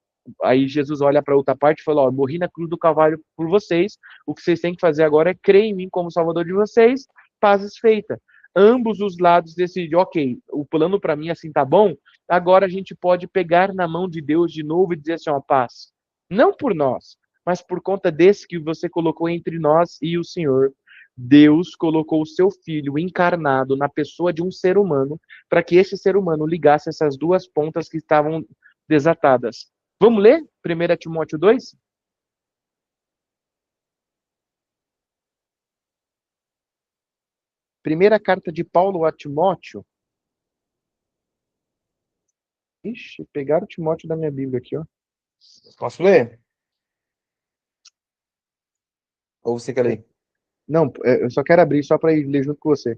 Aí Jesus olha para outra parte e fala: ó, morri na cruz do Calvário por vocês, o que vocês têm que fazer agora é crer em mim como Salvador de vocês, pazes feita. Ambos os lados decidem: ok, o plano para mim assim tá bom, agora a gente pode pegar na mão de Deus de novo e dizer assim: ó, paz. Não por nós, mas por conta desse que você colocou entre nós e o Senhor. Deus colocou o seu Filho encarnado na pessoa de um ser humano, para que esse ser humano ligasse essas duas pontas que estavam desatadas. Vamos ler 1 Timóteo 2? Primeira carta de Paulo a Timóteo. Ixi, pegaram o Timóteo da minha Bíblia aqui, ó. Posso ler? Ou você quer ler? Não, eu só quero abrir só para ir ler junto com você.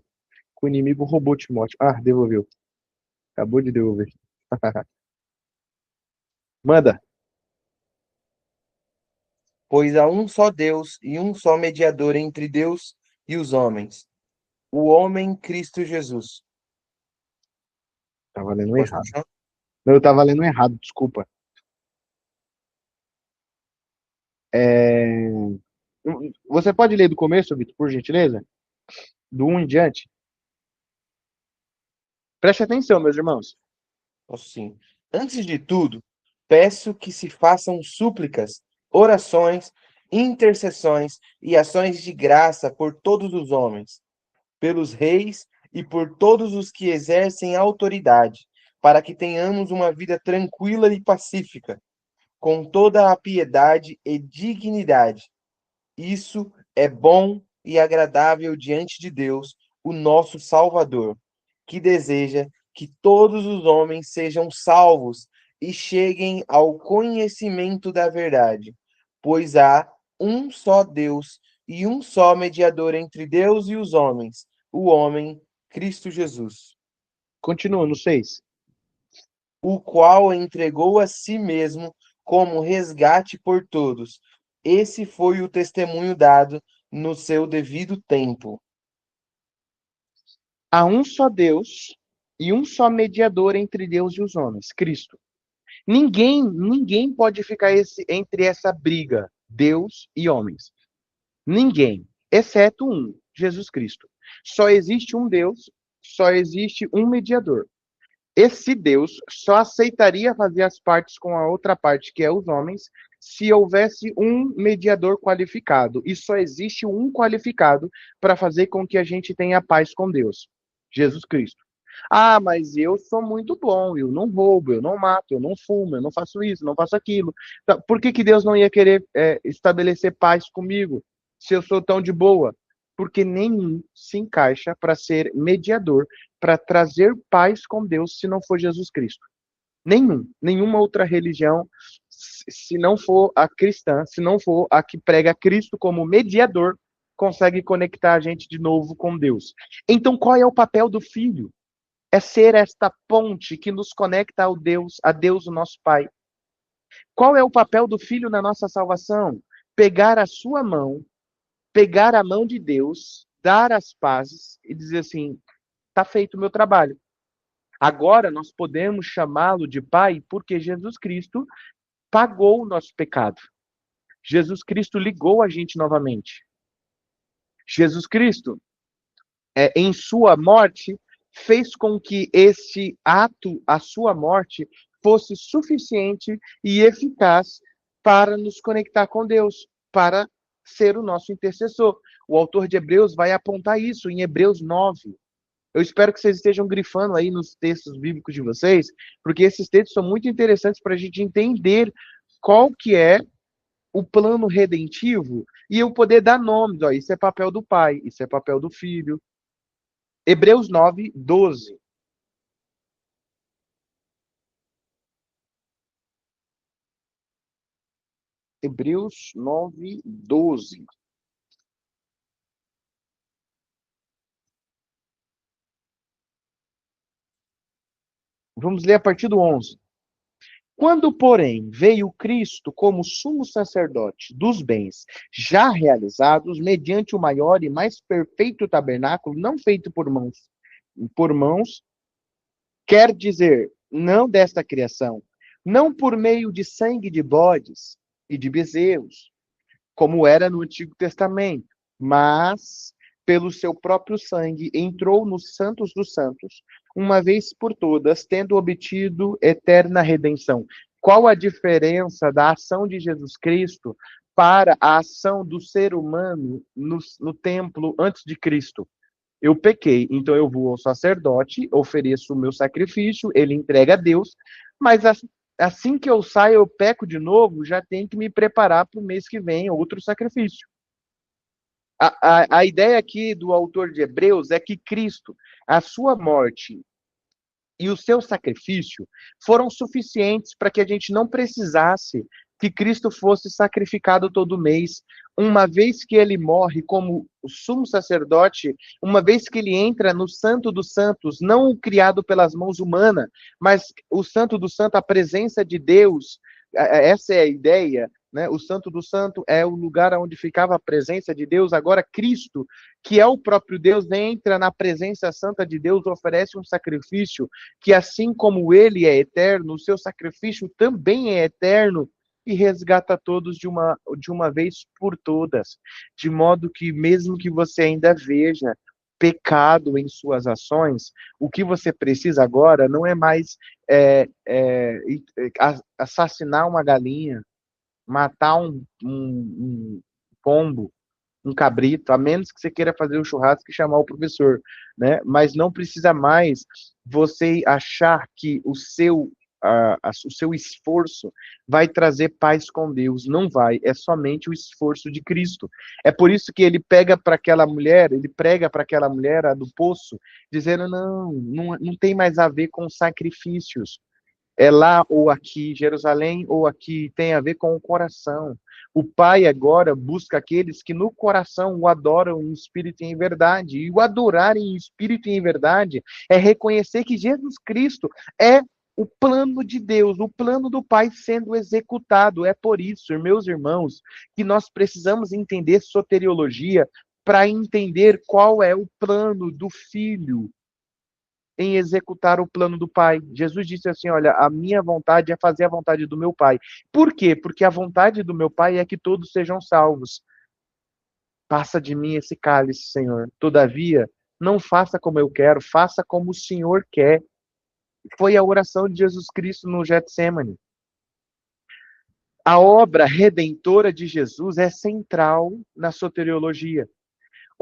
O inimigo roubou Timóteo. Ah, devolveu. Acabou de devolver. Manda. Pois há um só Deus e um só mediador entre Deus e os homens, o homem Cristo Jesus. Tava lendo Pode errado. continuar? Não, eu tava lendo errado, desculpa. Você pode ler do começo, Vitor, por gentileza? Do 1 em diante? Preste atenção, meus irmãos. Posso sim. Antes de tudo, peço que se façam súplicas orações, intercessões e ações de graça por todos os homens, pelos reis e por todos os que exercem autoridade, para que tenhamos uma vida tranquila e pacífica, com toda a piedade e dignidade. Isso é bom e agradável diante de Deus, o nosso Salvador, que deseja que todos os homens sejam salvos e cheguem ao conhecimento da verdade, pois há um só Deus e um só mediador entre Deus e os homens, o homem Cristo Jesus, Continua no 6. o qual entregou a si mesmo como resgate por todos. Esse foi o testemunho dado no seu devido tempo. Há um só Deus e um só mediador entre Deus e os homens, Cristo. Ninguém pode ficar entre essa briga, Deus e homens. Ninguém, exceto um, Jesus Cristo. Só existe um Deus, só existe um mediador. Esse Deus só aceitaria fazer as partes com a outra parte, que é os homens, se houvesse um mediador qualificado. E só existe um qualificado para fazer com que a gente tenha paz com Deus: Jesus Cristo. Ah, mas eu sou muito bom, eu não roubo, eu não mato, eu não fumo, eu não faço isso, não faço aquilo. Então, por que Deus não ia querer estabelecer paz comigo, se eu sou tão de boa? Porque nenhum se encaixa para ser mediador, para trazer paz com Deus, se não for Jesus Cristo. Nenhuma outra religião, se não for a cristã, se não for a que prega Cristo como mediador, consegue conectar a gente de novo com Deus. Então, qual é o papel do Filho? É ser esta ponte que nos conecta a Deus, o nosso Pai. Qual é o papel do Filho na nossa salvação? Pegar a sua mão, pegar a mão de Deus, dar as pazes e dizer assim: está feito o meu trabalho. Agora nós podemos chamá-lo de Pai porque Jesus Cristo pagou o nosso pecado. Jesus Cristo ligou a gente novamente. Jesus Cristo, em sua morte, fez com que esse ato, a sua morte, fosse suficiente e eficaz para nos conectar com Deus, para ser o nosso intercessor. O autor de Hebreus vai apontar isso em Hebreus 9. Eu espero que vocês estejam grifando aí nos textos bíblicos de vocês, porque esses textos são muito interessantes para a gente entender qual que é o plano redentivo e eu poder dar nomes. Ó, isso é papel do Pai, isso é papel do Filho. Hebreus 9, 12. Hebreus 9, 12. Vamos ler a partir do 11. Quando, porém, veio Cristo como sumo sacerdote dos bens já realizados, mediante o maior e mais perfeito tabernáculo, não feito por mãos, quer dizer, não desta criação, não por meio de sangue de bodes e de bezerros, como era no Antigo Testamento, mas pelo seu próprio sangue entrou nos santos dos santos, uma vez por todas, tendo obtido eterna redenção. Qual a diferença da ação de Jesus Cristo para a ação do ser humano no templo antes de Cristo? Eu pequei, então eu vou ao sacerdote, ofereço o meu sacrifício, ele entrega a Deus, mas assim que eu saio, eu peco de novo, já tenho que me preparar para o mês que vem, outro sacrifício. A ideia aqui do autor de Hebreus é que Cristo, a sua morte e o seu sacrifício foram suficientes para que a gente não precisasse que Cristo fosse sacrificado todo mês, uma vez que ele morre como sumo sacerdote, uma vez que ele entra no Santo dos Santos, não criado pelas mãos humanas, mas o Santo do Santo, a presença de Deus, essa é a ideia, né? O Santo do Santo é o lugar onde ficava a presença de Deus. Agora Cristo, que é o próprio Deus, entra na presença santa de Deus, oferece um sacrifício que, assim como ele é eterno, o seu sacrifício também é eterno e resgata todos de uma vez por todas, de modo que mesmo que você ainda veja pecado em suas ações, o que você precisa agora não é mais assassinar uma galinha, matar um pombo, um cabrito, a menos que você queira fazer o churrasco e chamar o professor, né? Mas não precisa mais você achar que o seu esforço vai trazer paz com Deus. Não vai, é somente o esforço de Cristo. É por isso que ele prega para aquela mulher a do poço, dizendo, não tem mais a ver com sacrifícios. É lá ou aqui, Jerusalém ou aqui, tem a ver com o coração. O Pai agora busca aqueles que no coração o adoram em espírito e em verdade. E o adorar em espírito e em verdade é reconhecer que Jesus Cristo é o plano de Deus, o plano do Pai sendo executado. É por isso, meus irmãos, que nós precisamos entender soteriologia para entender qual é o plano do Filho em executar o plano do Pai. Jesus disse assim, olha, a minha vontade é fazer a vontade do meu Pai. Por quê? Porque a vontade do meu Pai é que todos sejam salvos. Passa de mim esse cálice, Senhor. Todavia, não faça como eu quero, faça como o Senhor quer. Foi a oração de Jesus Cristo no Getsêmani. A obra redentora de Jesus é central na soteriologia,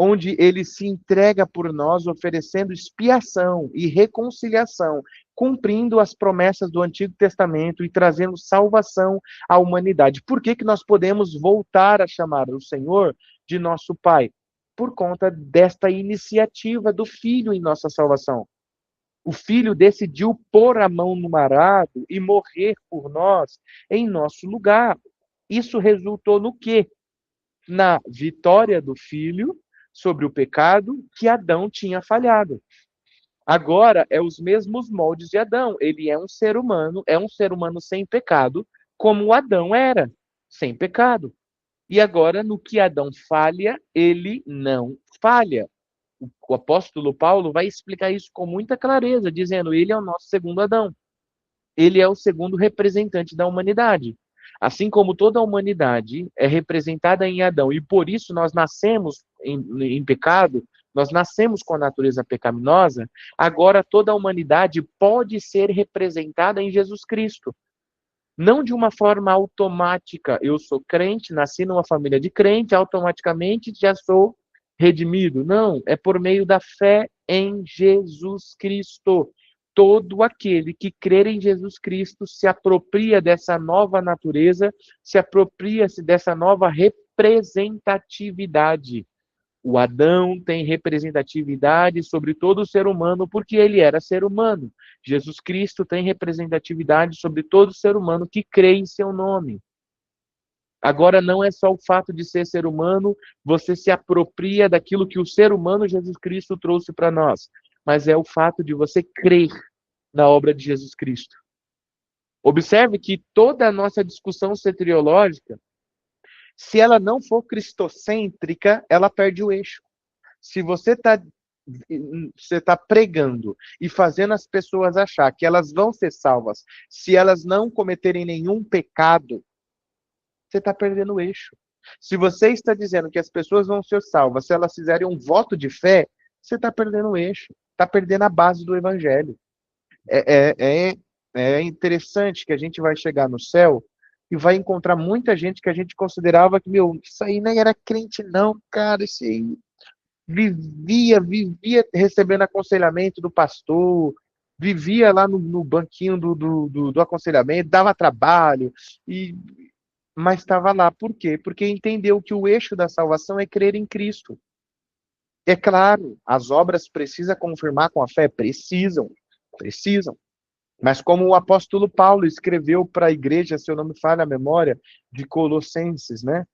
onde ele se entrega por nós, oferecendo expiação e reconciliação, cumprindo as promessas do Antigo Testamento e trazendo salvação à humanidade. Por que nós podemos voltar a chamar o Senhor de nosso Pai? Por conta desta iniciativa do Filho em nossa salvação. O Filho decidiu pôr a mão no arado e morrer por nós em nosso lugar. Isso resultou no quê? Na vitória do Filho sobre o pecado que Adão tinha falhado. Agora é os mesmos moldes de Adão. Ele é um ser humano sem pecado, como Adão era, sem pecado. E agora, no que Adão falha, ele não falha. O apóstolo Paulo vai explicar isso com muita clareza, dizendo: ele é o nosso segundo Adão. Ele é o segundo representante da humanidade. Assim como toda a humanidade é representada em Adão, e por isso nós nascemos em pecado, nós nascemos com a natureza pecaminosa, agora toda a humanidade pode ser representada em Jesus Cristo. Não de uma forma automática, eu sou crente, nasci numa família de crente, automaticamente já sou redimido. Não, é por meio da fé em Jesus Cristo. Todo aquele que crer em Jesus Cristo se apropria dessa nova natureza, se apropria-se dessa nova representatividade. O Adão tem representatividade sobre todo o ser humano porque ele era ser humano. Jesus Cristo tem representatividade sobre todo ser humano que crê em seu nome. Agora não é só o fato de ser humano, você se apropria daquilo que o ser humano Jesus Cristo trouxe para nós, mas é o fato de você crer na obra de Jesus Cristo. Observe que toda a nossa discussão soteriológica, se ela não for cristocêntrica, ela perde o eixo. Se você está pregando e fazendo as pessoas achar que elas vão ser salvas se elas não cometerem nenhum pecado, você está perdendo o eixo. Se você está dizendo que as pessoas vão ser salvas se elas fizerem um voto de fé, você está perdendo o eixo, está perdendo a base do evangelho. É interessante que a gente vai chegar no céu e vai encontrar muita gente que a gente considerava que, isso aí nem era crente não, cara, isso aí vivia recebendo aconselhamento do pastor, vivia lá no banquinho do aconselhamento, dava trabalho, mas estava lá. Por quê? Porque entendeu que o eixo da salvação é crer em Cristo. É claro, as obras precisam confirmar com a fé? Precisam. Mas como o apóstolo Paulo escreveu para a igreja, se eu não me falha a memória, de Colossenses, né?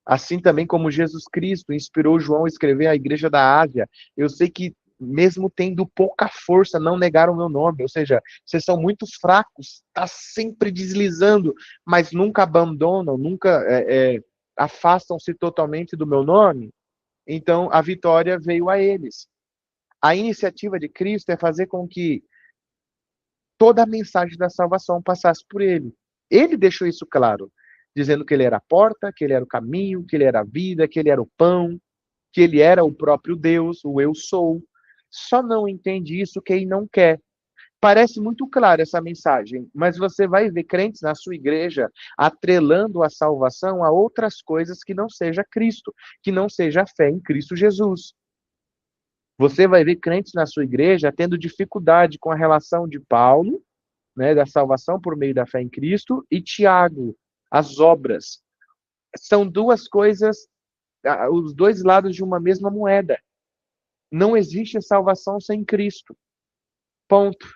Assim também como Jesus Cristo inspirou João a escrever à igreja da Ásia, eu sei que mesmo tendo pouca força, não negaram o meu nome, ou seja, vocês são muito fracos, está sempre deslizando, mas nunca abandonam, nunca afastam-se totalmente do meu nome, então a vitória veio a eles. A iniciativa de Cristo é fazer com que toda a mensagem da salvação passasse por ele. Ele deixou isso claro, dizendo que ele era a porta, que ele era o caminho, que ele era a vida, que ele era o pão, que ele era o próprio Deus, o eu sou. Só não entende isso quem não quer. Parece muito clara essa mensagem, mas você vai ver crentes na sua igreja atrelando a salvação a outras coisas que não seja Cristo, que não seja a fé em Cristo Jesus. Você vai ver crentes na sua igreja tendo dificuldade com a relação de Paulo, né, da salvação por meio da fé em Cristo, e Tiago, as obras. São duas coisas, os dois lados de uma mesma moeda. Não existe salvação sem Cristo. Ponto.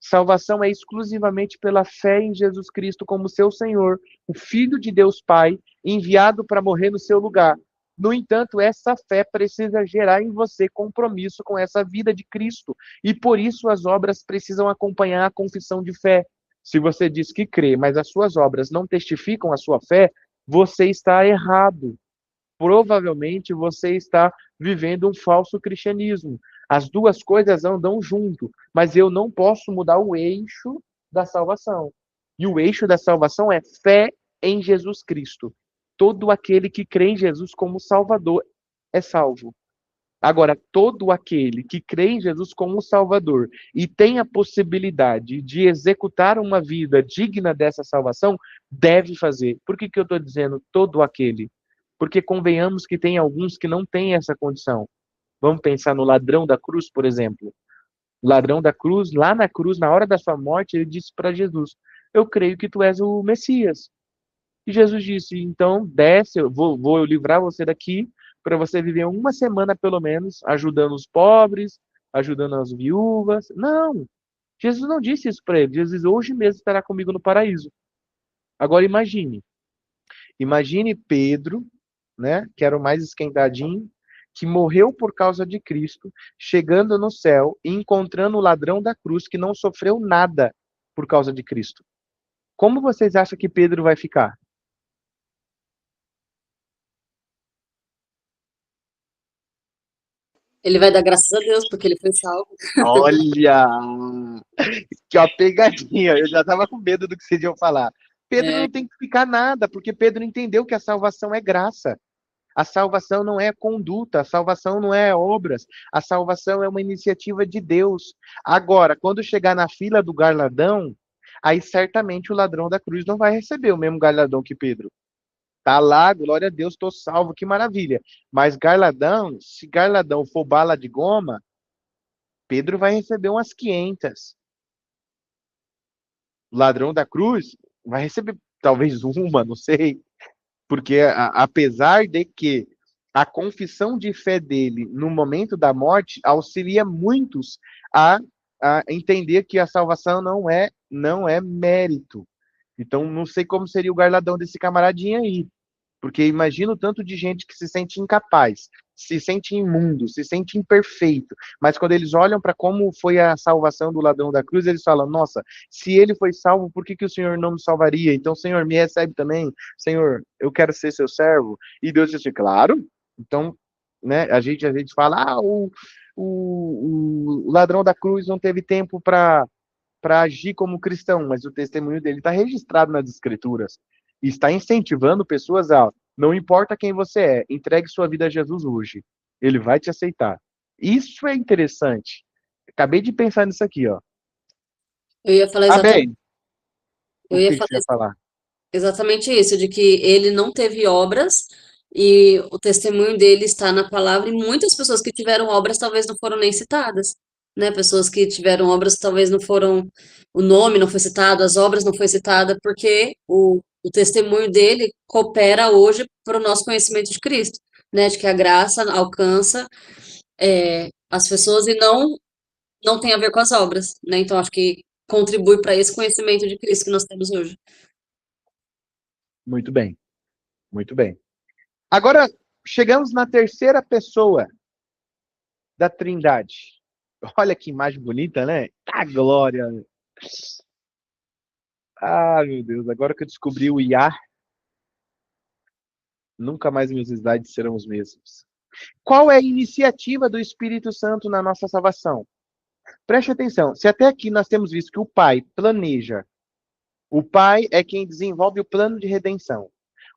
Salvação é exclusivamente pela fé em Jesus Cristo como seu Senhor, o Filho de Deus Pai, enviado para morrer no seu lugar. No entanto, essa fé precisa gerar em você compromisso com essa vida de Cristo. E por isso as obras precisam acompanhar a confissão de fé. Se você diz que crê, mas as suas obras não testificam a sua fé, você está errado. Provavelmente você está vivendo um falso cristianismo. As duas coisas andam junto, mas eu não posso mudar o eixo da salvação. E o eixo da salvação é fé em Jesus Cristo. Todo aquele que crê em Jesus como Salvador é salvo. Agora, todo aquele que crê em Jesus como Salvador e tem a possibilidade de executar uma vida digna dessa salvação, deve fazer. Por que eu estou dizendo todo aquele? Porque convenhamos que tem alguns que não têm essa condição. Vamos pensar no ladrão da cruz, por exemplo. O ladrão da cruz, lá na cruz, na hora da sua morte, ele disse para Jesus: eu creio que tu és o Messias. E Jesus disse: então desce, eu vou livrar você daqui, para você viver uma semana pelo menos, ajudando os pobres, ajudando as viúvas. Não, Jesus não disse isso para ele. Jesus disse: hoje mesmo estará comigo no paraíso. Agora imagine Pedro, né, que era o mais esquentadinho, que morreu por causa de Cristo, chegando no céu e encontrando o ladrão da cruz que não sofreu nada por causa de Cristo. Como vocês acham que Pedro vai ficar? Ele vai dar graças a Deus porque ele foi salvo. Olha, que ó, pegadinha. Eu já estava com medo do que vocês iam falar. Pedro É, não tem que ficar nada, porque Pedro entendeu que a salvação é graça. A salvação não é conduta, a salvação não é obras, a salvação é uma iniciativa de Deus. Agora, quando chegar na fila do galardão, aí certamente o ladrão da cruz não vai receber o mesmo galardão que Pedro. Tá lá, glória a Deus, estou salvo, que maravilha. Mas galardão, se galardão for bala de goma, Pedro vai receber umas 500. O ladrão da cruz vai receber talvez uma, não sei. Porque apesar de que a confissão de fé dele no momento da morte auxilia muitos a, a entender que a salvação não é mérito. Então, não sei como seria o galardão desse camaradinho aí. Porque imagina o tanto de gente que se sente incapaz, se sente imundo, se sente imperfeito. Mas quando eles olham para como foi a salvação do ladrão da cruz, eles falam: nossa, se ele foi salvo, por que o Senhor não me salvaria? Então, Senhor, me recebe também. Senhor, eu quero ser seu servo. E Deus disse: claro. Então, né, a gente fala: o ladrão da cruz não teve tempo para agir como cristão, mas o testemunho dele está registrado nas Escrituras. E está incentivando pessoas a, não importa quem você é, entregue sua vida a Jesus hoje. Ele vai te aceitar. Isso é interessante. Acabei de pensar nisso aqui, ó. eu ia falar exatamente, Amém. eu O ia que falar você ia falar? exatamente isso, de que ele não teve obras e o testemunho dele está na palavra, e muitas pessoas que tiveram obras talvez não foram nem citadas, né? Pessoas que tiveram obras talvez não foram, o nome não foi citado, as obras não foi citada, porque o testemunho dele coopera hoje para o nosso conhecimento de Cristo, né? De que a graça alcança as pessoas e não tem a ver com as obras, né? Então acho que contribui para esse conhecimento de Cristo que nós temos hoje. Muito bem, muito bem. Agora, chegamos na terceira pessoa da Trindade. Olha que imagem bonita, né? Tá glória. Ah, meu Deus, agora que eu descobri o IA, nunca mais meus slides serão os mesmos. Qual é a iniciativa do Espírito Santo na nossa salvação? Preste atenção, se até aqui nós temos visto que o Pai planeja, o Pai é quem desenvolve o plano de redenção,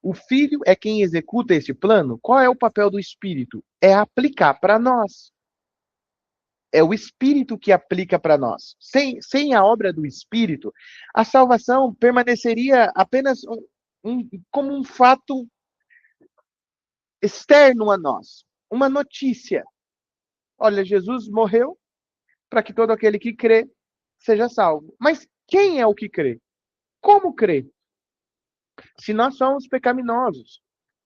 o Filho é quem executa esse plano, qual é o papel do Espírito? É aplicar para nós. É o Espírito que aplica para nós. Sem a obra do Espírito, a salvação permaneceria apenas como um fato externo a nós, uma notícia. Olha, Jesus morreu para que todo aquele que crê seja salvo. Mas quem é o que crê? Como crê? Se nós somos pecaminosos,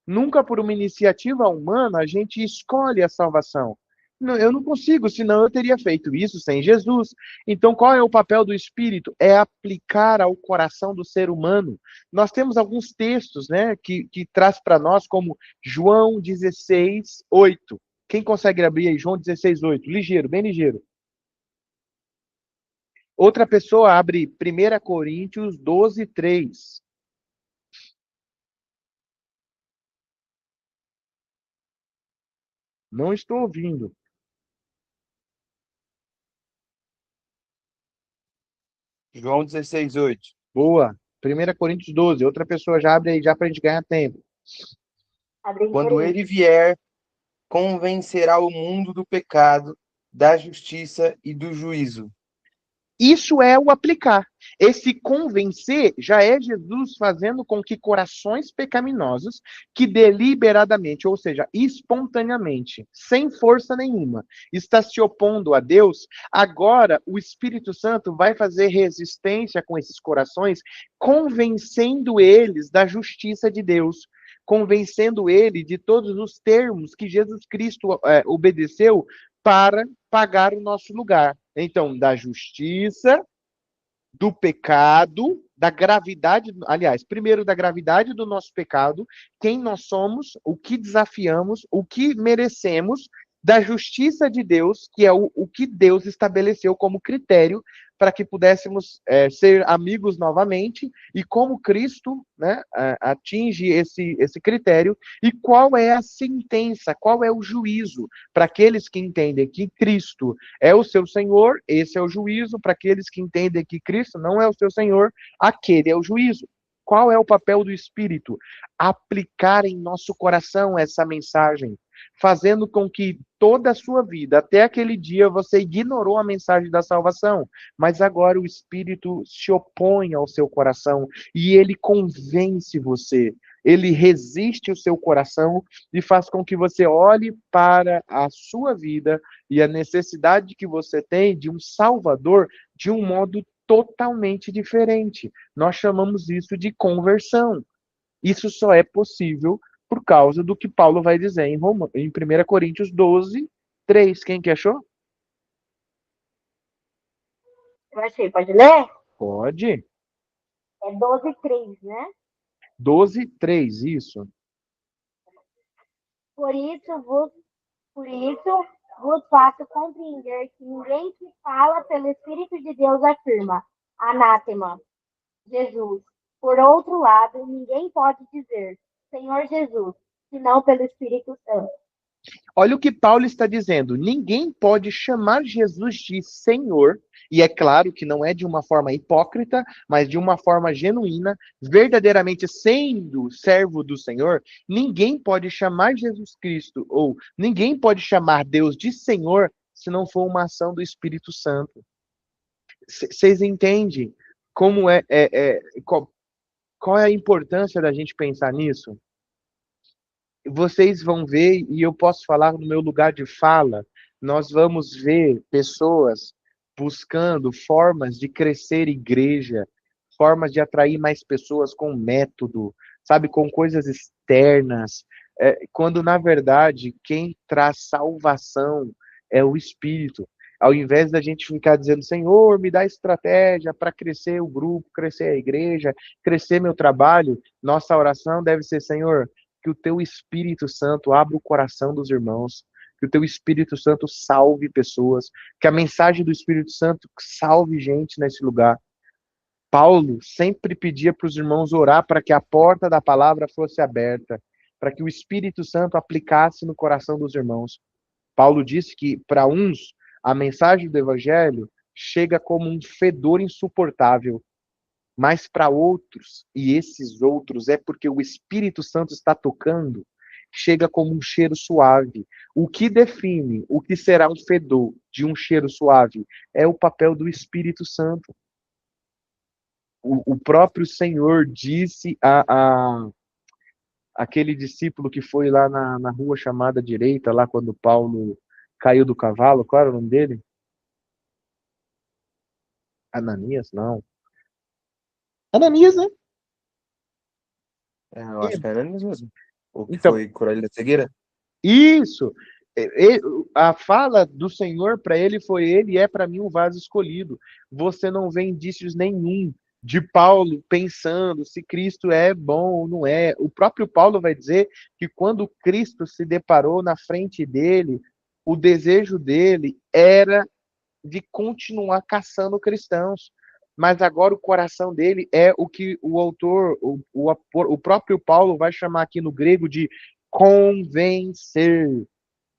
nunca por uma iniciativa humana a gente escolhe a salvação. Não, eu não consigo, senão eu teria feito isso sem Jesus. Então, qual é o papel do Espírito? É aplicar ao coração do ser humano. Nós temos alguns textos, né, que traz para nós, como João 16, 8. Quem consegue abrir aí? João 16, 8. Ligeiro, bem ligeiro. Outra pessoa abre 1 Coríntios 12, 3. Não estou ouvindo. João 16, 8. Boa. 1 Coríntios 12. Outra pessoa já abre aí, já para a gente ganhar tempo. Quando ele vier, convencerá o mundo do pecado, da justiça e do juízo. Isso é o aplicar. Esse convencer já é Jesus fazendo com que corações pecaminosos, que deliberadamente, ou seja, espontaneamente, sem força nenhuma, está se opondo a Deus, agora o Espírito Santo vai fazer resistência com esses corações, convencendo eles da justiça de Deus, convencendo ele de todos os termos que Jesus Cristo obedeceu para pagar o nosso lugar. Então, da justiça, do pecado, da gravidade, aliás, primeiro da gravidade do nosso pecado, quem nós somos, o que desafiamos, o que merecemos, da justiça de Deus, que é o que Deus estabeleceu como critério para que pudéssemos ser amigos novamente, e como Cristo, né, atinge esse critério, e qual é a sentença, qual é o juízo para aqueles que entendem que Cristo é o seu Senhor, esse é o juízo. Para aqueles que entendem que Cristo não é o seu Senhor, aquele é o juízo. Qual é o papel do Espírito? Aplicar em nosso coração essa mensagem, fazendo com que toda a sua vida, até aquele dia, você ignorou a mensagem da salvação, mas agora o Espírito se opõe ao seu coração e ele convence você. Ele resiste o seu coração e faz com que você olhe para a sua vida e a necessidade que você tem de um Salvador de um modo totalmente diferente. Nós chamamos isso de conversão. Isso só é possível por causa do que Paulo vai dizer em 1 Coríntios 12, 3. Quem que achou? Eu achei, pode ler? Pode. É 12:3, né? 12, 3, isso. Por isso vos faço compreender que ninguém que fala pelo Espírito de Deus afirma, anátema, Jesus. Por outro lado, ninguém pode dizer, Senhor Jesus, senão pelo Espírito Santo. Olha o que Paulo está dizendo. Ninguém pode chamar Jesus de Senhor, e é claro que não é de uma forma hipócrita, mas de uma forma genuína, verdadeiramente sendo servo do Senhor. Ninguém pode chamar Jesus Cristo, ou ninguém pode chamar Deus de Senhor, se não for uma ação do Espírito Santo. Vocês entendem como qual é a importância da gente pensar nisso? Vocês vão ver, e eu posso falar no meu lugar de fala, nós vamos ver pessoas buscando formas de crescer igreja, formas de atrair mais pessoas com método, sabe, com coisas externas, quando na verdade quem traz salvação é o Espírito. Ao invés da gente ficar dizendo, Senhor, me dá estratégia para crescer o grupo, crescer a igreja, crescer meu trabalho, nossa oração deve ser, Senhor, que o teu Espírito Santo abra o coração dos irmãos, que o teu Espírito Santo salve pessoas, que a mensagem do Espírito Santo salve gente nesse lugar. Paulo sempre pedia para os irmãos orar para que a porta da palavra fosse aberta, para que o Espírito Santo aplicasse no coração dos irmãos. Paulo disse que para uns a mensagem do Evangelho chega como um fedor insuportável, mas para outros, e esses outros é porque o Espírito Santo está tocando, chega como um cheiro suave. O que define o que será um fedor de um cheiro suave é o papel do Espírito Santo. O próprio Senhor disse a aquele discípulo que foi lá na rua chamada direita, lá quando Paulo caiu do cavalo, qual era o nome dele? Ananias? Não. Ananias, né? Eu acho que era ele mesmo. O que Então, foi curar ele da cegueira? isso. A fala do Senhor para ele foi: ele é para mim um vaso escolhido. Você não vê indícios nenhum de Paulo pensando se Cristo é bom ou não é. O próprio Paulo vai dizer que quando Cristo se deparou na frente dele, o desejo dele era de continuar caçando cristãos. Mas agora o coração dele é o que o autor, o próprio Paulo vai chamar aqui no grego de convencer.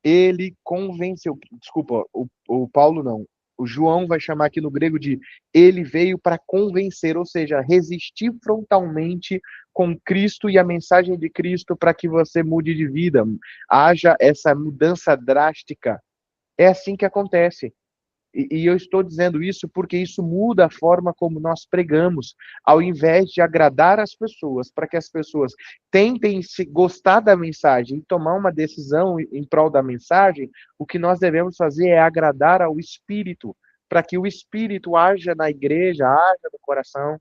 Ele convenceu, desculpa, o Paulo não, o João vai chamar aqui no grego de ele veio para convencer, ou seja, resistir frontalmente com Cristo e a mensagem de Cristo para que você mude de vida, haja essa mudança drástica. É assim que acontece. E eu estou dizendo isso porque isso muda a forma como nós pregamos, ao invés de agradar as pessoas, para que as pessoas tentem se gostar da mensagem e tomar uma decisão em prol da mensagem. O que nós devemos fazer é agradar ao Espírito, para que o Espírito haja na igreja, haja no coração.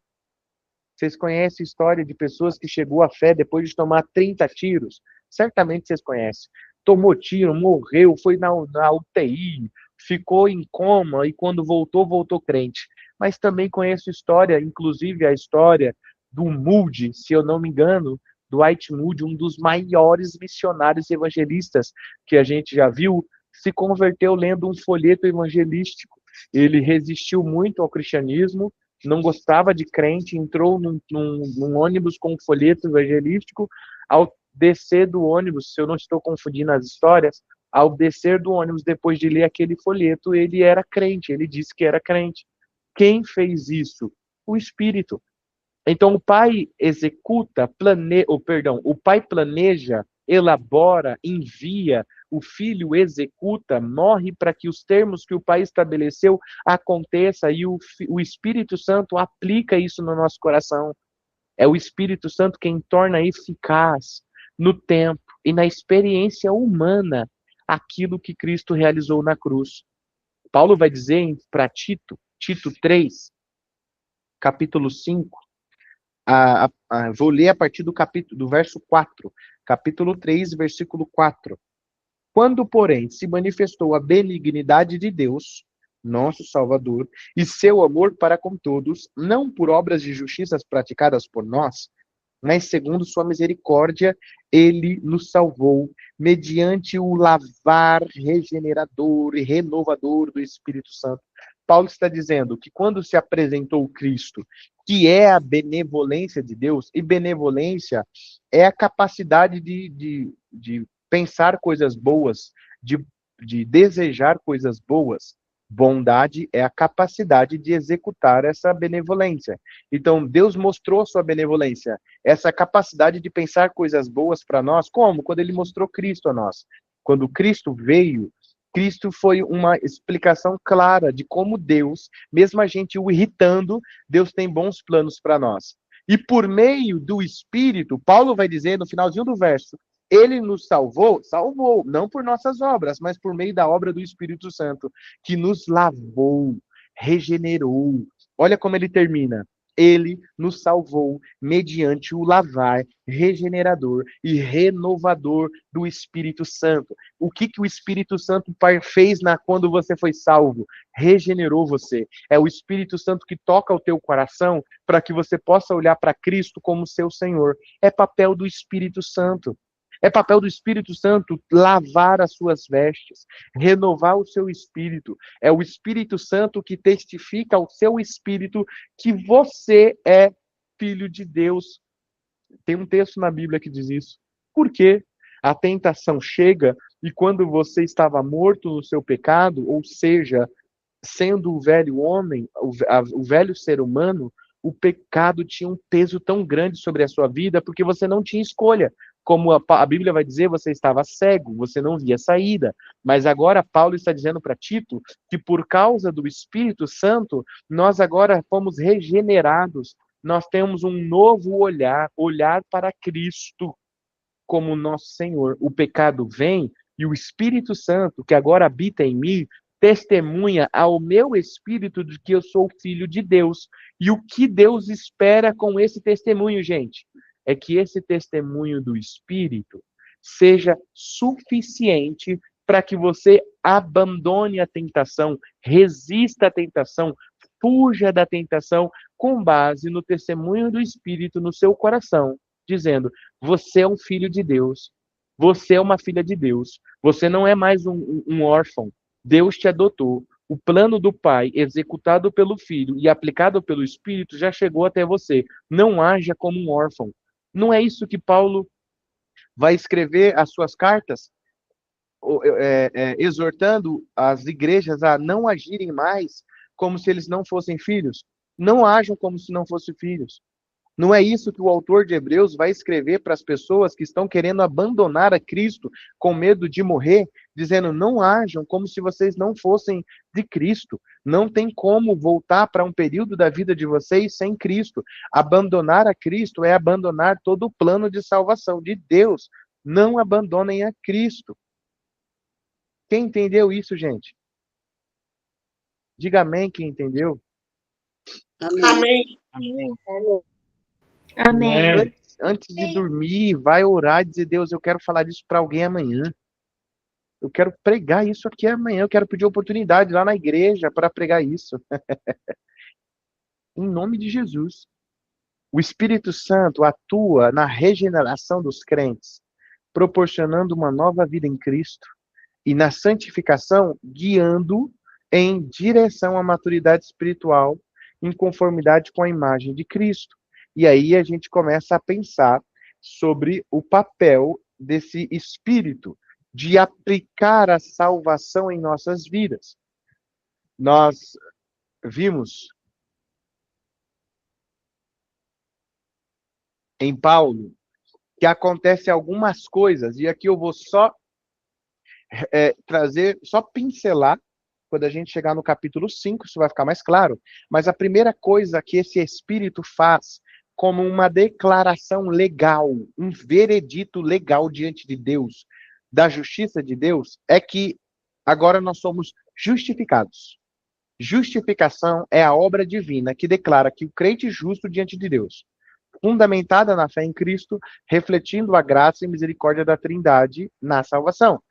Vocês conhecem a história de pessoas que chegou à fé depois de tomar 30 tiros? Certamente vocês conhecem. Tomou tiro, morreu, foi na UTI, ficou em coma e quando voltou, voltou crente. Mas também conheço história, inclusive a história do Moody, se eu não me engano, do Dwight Moody, um dos maiores missionários evangelistas que a gente já viu, se converteu lendo um folheto evangelístico. Ele resistiu muito ao cristianismo, não gostava de crente, entrou num ônibus com um folheto evangelístico. Ao descer do ônibus, se eu não estou confundindo as histórias, ao descer do ônibus, depois de ler aquele folheto, ele era crente, ele disse que era crente. Quem fez isso? O Espírito. Então, o pai executa, o pai planeja, elabora, envia, o filho executa, morre para que os termos que o pai estabeleceu aconteça e o Espírito Santo aplica isso no nosso coração. É o Espírito Santo quem torna eficaz no tempo e na experiência humana aquilo que Cristo realizou na cruz. Paulo vai dizer para Tito 3, capítulo 5, vou ler a partir do verso 4, capítulo 3, versículo 4. Quando, porém, se manifestou a benignidade de Deus, nosso Salvador, e seu amor para com todos, não por obras de justiça praticadas por nós, mas segundo sua misericórdia, ele nos salvou, mediante o lavar regenerador e renovador do Espírito Santo. Paulo está dizendo que quando se apresentou Cristo, que é a benevolência de Deus, e benevolência é a capacidade de pensar coisas boas, de desejar coisas boas. Bondade é a capacidade de executar essa benevolência. Então, Deus mostrou sua benevolência, essa capacidade de pensar coisas boas para nós. Como? Quando ele mostrou Cristo a nós. Quando Cristo veio, Cristo foi uma explicação clara de como Deus, mesmo a gente o irritando, Deus tem bons planos para nós. E por meio do Espírito, Paulo vai dizer no finalzinho do verso, ele nos salvou, não por nossas obras, mas por meio da obra do Espírito Santo, que nos lavou, regenerou. Olha como ele termina. Ele nos salvou mediante o lavar regenerador e renovador do Espírito Santo. O que o Espírito Santo fez quando você foi salvo? Regenerou você. É o Espírito Santo que toca o teu coração para que você possa olhar para Cristo como seu Senhor. É papel do Espírito Santo. É papel do Espírito Santo lavar as suas vestes, renovar o seu espírito. É o Espírito Santo que testifica ao seu espírito que você é filho de Deus. Tem um texto na Bíblia que diz isso. Por quê? A tentação chega e quando você estava morto no seu pecado, ou seja, sendo o velho homem, o velho ser humano, o pecado tinha um peso tão grande sobre a sua vida porque você não tinha escolha. Como a Bíblia vai dizer, você estava cego, você não via saída. Mas agora Paulo está dizendo para Tito que por causa do Espírito Santo, nós agora fomos regenerados. Nós temos um novo olhar, olhar para Cristo como nosso Senhor. O pecado vem e o Espírito Santo, que agora habita em mim, testemunha ao meu espírito de que eu sou filho de Deus. E o que Deus espera com esse testemunho, gente? É que esse testemunho do Espírito seja suficiente para que você abandone a tentação, resista à tentação, fuja da tentação, com base no testemunho do Espírito no seu coração, dizendo: você é um filho de Deus, você é uma filha de Deus, você não é mais um órfão, Deus te adotou. O plano do Pai, executado pelo Filho e aplicado pelo Espírito, já chegou até você. Não haja como um órfão. Não é isso que Paulo vai escrever as suas cartas, exortando as igrejas a não agirem mais como se eles não fossem filhos? Não ajam como se não fossem filhos. Não é isso que o autor de Hebreus vai escrever para as pessoas que estão querendo abandonar a Cristo com medo de morrer, dizendo: não ajam como se vocês não fossem de Cristo. Não tem como voltar para um período da vida de vocês sem Cristo. Abandonar a Cristo é abandonar todo o plano de salvação de Deus. Não abandonem a Cristo. Quem entendeu isso, gente? Diga amém quem entendeu. Amém. Amém. Amém. Antes de dormir, vai orar e dizer: Deus, eu quero falar disso para alguém amanhã. Eu quero pregar isso aqui amanhã. Eu quero pedir oportunidade lá na igreja para pregar isso. Em nome de Jesus. O Espírito Santo atua na regeneração dos crentes, proporcionando uma nova vida em Cristo e na santificação, guiando em direção à maturidade espiritual, em conformidade com a imagem de Cristo. E aí a gente começa a pensar sobre o papel desse Espírito de aplicar a salvação em nossas vidas. Nós vimos em Paulo que acontece algumas coisas, e aqui eu vou só trazer, só pincelar, quando a gente chegar no capítulo 5, isso vai ficar mais claro, mas a primeira coisa que esse Espírito faz como uma declaração legal, um veredito legal diante de Deus, da justiça de Deus, é que agora nós somos justificados. Justificação é a obra divina que declara que o crente justo diante de Deus, fundamentada na fé em Cristo, refletindo a graça e misericórdia da Trindade na salvação.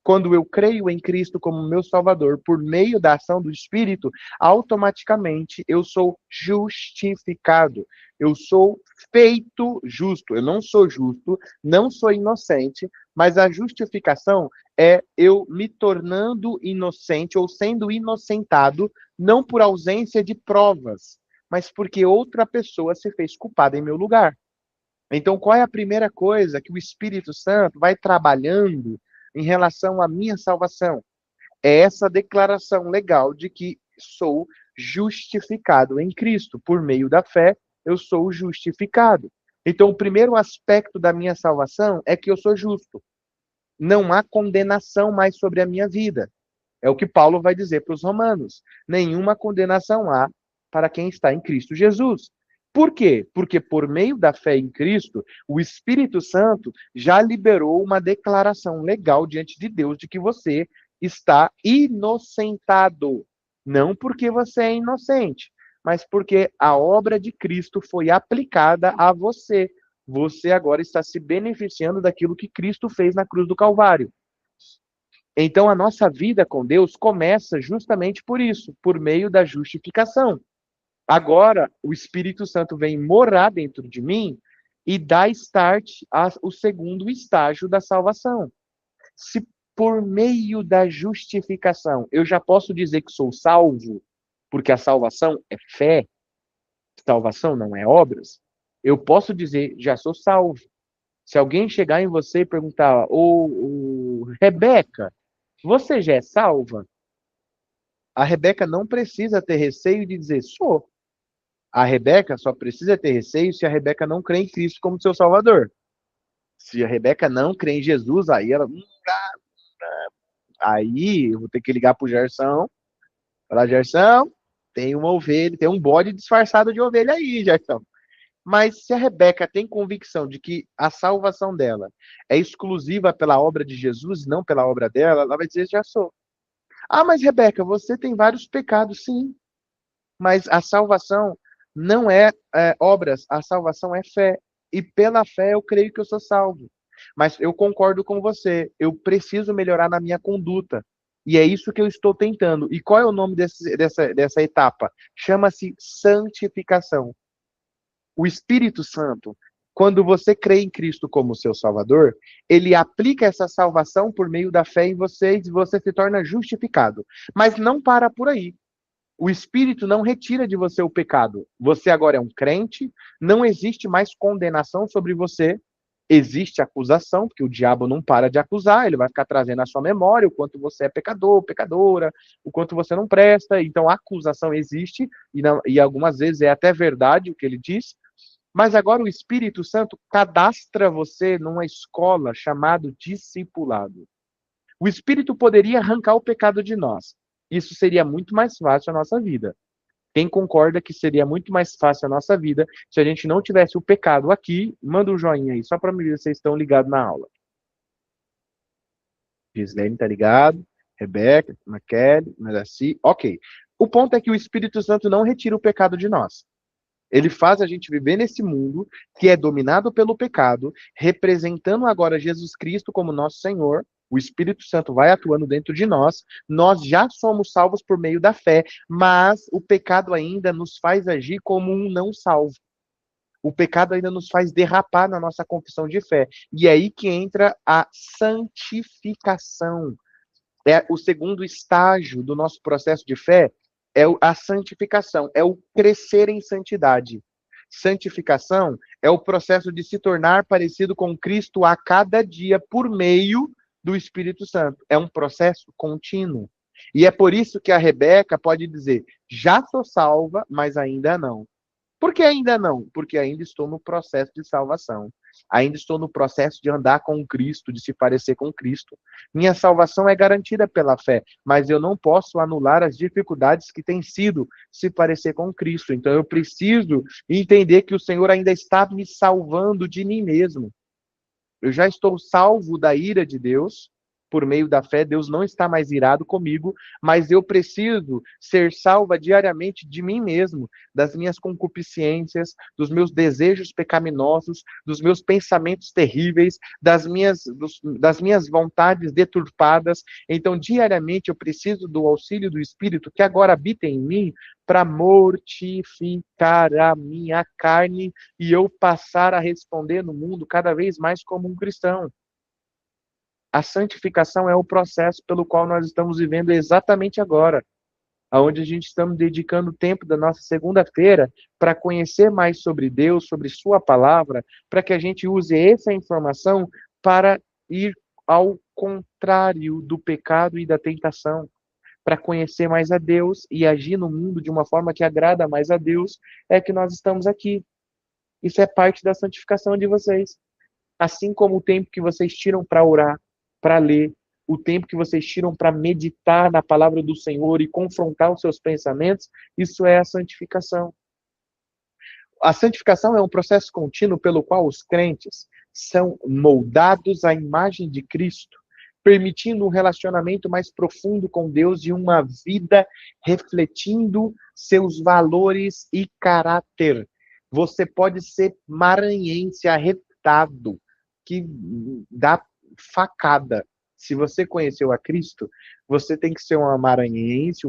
Quando eu creio em Cristo como meu Salvador, por meio da ação do Espírito, automaticamente eu sou justificado. Eu sou feito justo. Eu não sou justo, não sou inocente, mas a justificação é eu me tornando inocente ou sendo inocentado, não por ausência de provas, mas porque outra pessoa se fez culpada em meu lugar. Então, qual é a primeira coisa que o Espírito Santo vai trabalhando em relação à minha salvação? É essa declaração legal de que sou justificado em Cristo. Por meio da fé, eu sou justificado. Então, o primeiro aspecto da minha salvação é que eu sou justo. Não há condenação mais sobre a minha vida. É o que Paulo vai dizer para os romanos. Nenhuma condenação há para quem está em Cristo Jesus. Por quê? Porque por meio da fé em Cristo, o Espírito Santo já liberou uma declaração legal diante de Deus de que você está inocentado. Não porque você é inocente, mas porque a obra de Cristo foi aplicada a você. Você agora está se beneficiando daquilo que Cristo fez na cruz do Calvário. Então a nossa vida com Deus começa justamente por isso, por meio da justificação. Agora, o Espírito Santo vem morar dentro de mim e dá start ao segundo estágio da salvação. Se por meio da justificação eu já posso dizer que sou salvo, porque a salvação é fé, salvação não é obras, eu posso dizer, já sou salvo. Se alguém chegar em você e perguntar: ô Rebeca, você já é salva? A Rebeca não precisa ter receio de dizer: sou. A Rebeca só precisa ter receio se a Rebeca não crê em Cristo como seu Salvador. Se a Rebeca não crê em Jesus, aí ela... Aí eu vou ter que ligar pro Gerson. Falar, Gerson, tem uma ovelha, tem um bode disfarçado de ovelha aí, Gerson. Mas se a Rebeca tem convicção de que a salvação dela é exclusiva pela obra de Jesus, não pela obra dela, ela vai dizer, já sou. Ah, mas Rebeca, você tem vários pecados, sim. Mas a salvação não é obras, a salvação é fé. E pela fé eu creio que eu sou salvo. Mas eu concordo com você, eu preciso melhorar na minha conduta. E é isso que eu estou tentando. E qual é o nome dessa etapa? Chama-se santificação. O Espírito Santo, quando você crê em Cristo como seu Salvador, ele aplica essa salvação por meio da fé em você e você se torna justificado. Mas não para por aí. O Espírito não retira de você o pecado. Você agora é um crente, não existe mais condenação sobre você, existe acusação, porque o diabo não para de acusar, ele vai ficar trazendo à sua memória o quanto você é pecador, pecadora, o quanto você não presta. Então a acusação existe, e algumas vezes é até verdade o que ele diz, mas agora o Espírito Santo cadastra você numa escola chamada discipulado. O Espírito poderia arrancar o pecado de nós. Isso seria muito mais fácil a nossa vida. Quem concorda que seria muito mais fácil a nossa vida se a gente não tivesse o pecado aqui? Manda um joinha aí, só para me ver se vocês estão ligados na aula. Gislene tá ligado? Rebeca, Maquele, Maraci. Ok. O ponto é que o Espírito Santo não retira o pecado de nós. Ele faz a gente viver nesse mundo que é dominado pelo pecado, representando agora Jesus Cristo como nosso Senhor. O Espírito Santo vai atuando dentro de nós. Nós já somos salvos por meio da fé, mas o pecado ainda nos faz agir como um não salvo. O pecado ainda nos faz derrapar na nossa confissão de fé. E é aí que entra a santificação. É o segundo estágio do nosso processo de fé, é a santificação, é o crescer em santidade. Santificação é o processo de se tornar parecido com Cristo a cada dia por meio do Espírito Santo. É um processo contínuo. E é por isso que a Rebeca pode dizer, já sou salva, mas ainda não. Por que ainda não? Porque ainda estou no processo de salvação. Ainda estou no processo de andar com Cristo, de se parecer com Cristo. Minha salvação é garantida pela fé, mas eu não posso anular as dificuldades que têm sido se parecer com Cristo. Então eu preciso entender que o Senhor ainda está me salvando de mim mesmo. Eu já estou salvo da ira de Deus, por meio da fé, Deus não está mais irado comigo, mas eu preciso ser salva diariamente de mim mesmo, das minhas concupiscências, dos meus desejos pecaminosos, dos meus pensamentos terríveis, das minhas vontades deturpadas. Então, diariamente, eu preciso do auxílio do Espírito que agora habita em mim para mortificar a minha carne e eu passar a responder no mundo cada vez mais como um cristão. A santificação é o processo pelo qual nós estamos vivendo exatamente agora, onde a gente estamos dedicando o tempo da nossa segunda-feira para conhecer mais sobre Deus, sobre sua palavra, para que a gente use essa informação para ir ao contrário do pecado e da tentação, para conhecer mais a Deus e agir no mundo de uma forma que agrada mais a Deus, é que nós estamos aqui. Isso é parte da santificação de vocês. Assim como o tempo que vocês tiram para orar, para ler, o tempo que vocês tiram para meditar na palavra do Senhor e confrontar os seus pensamentos, isso é a santificação. A santificação é um processo contínuo pelo qual os crentes são moldados à imagem de Cristo, permitindo um relacionamento mais profundo com Deus e uma vida refletindo seus valores e caráter. Você pode ser maranhense, arretado, que dá facada. Se você conheceu a Cristo, você tem que ser um maranhense,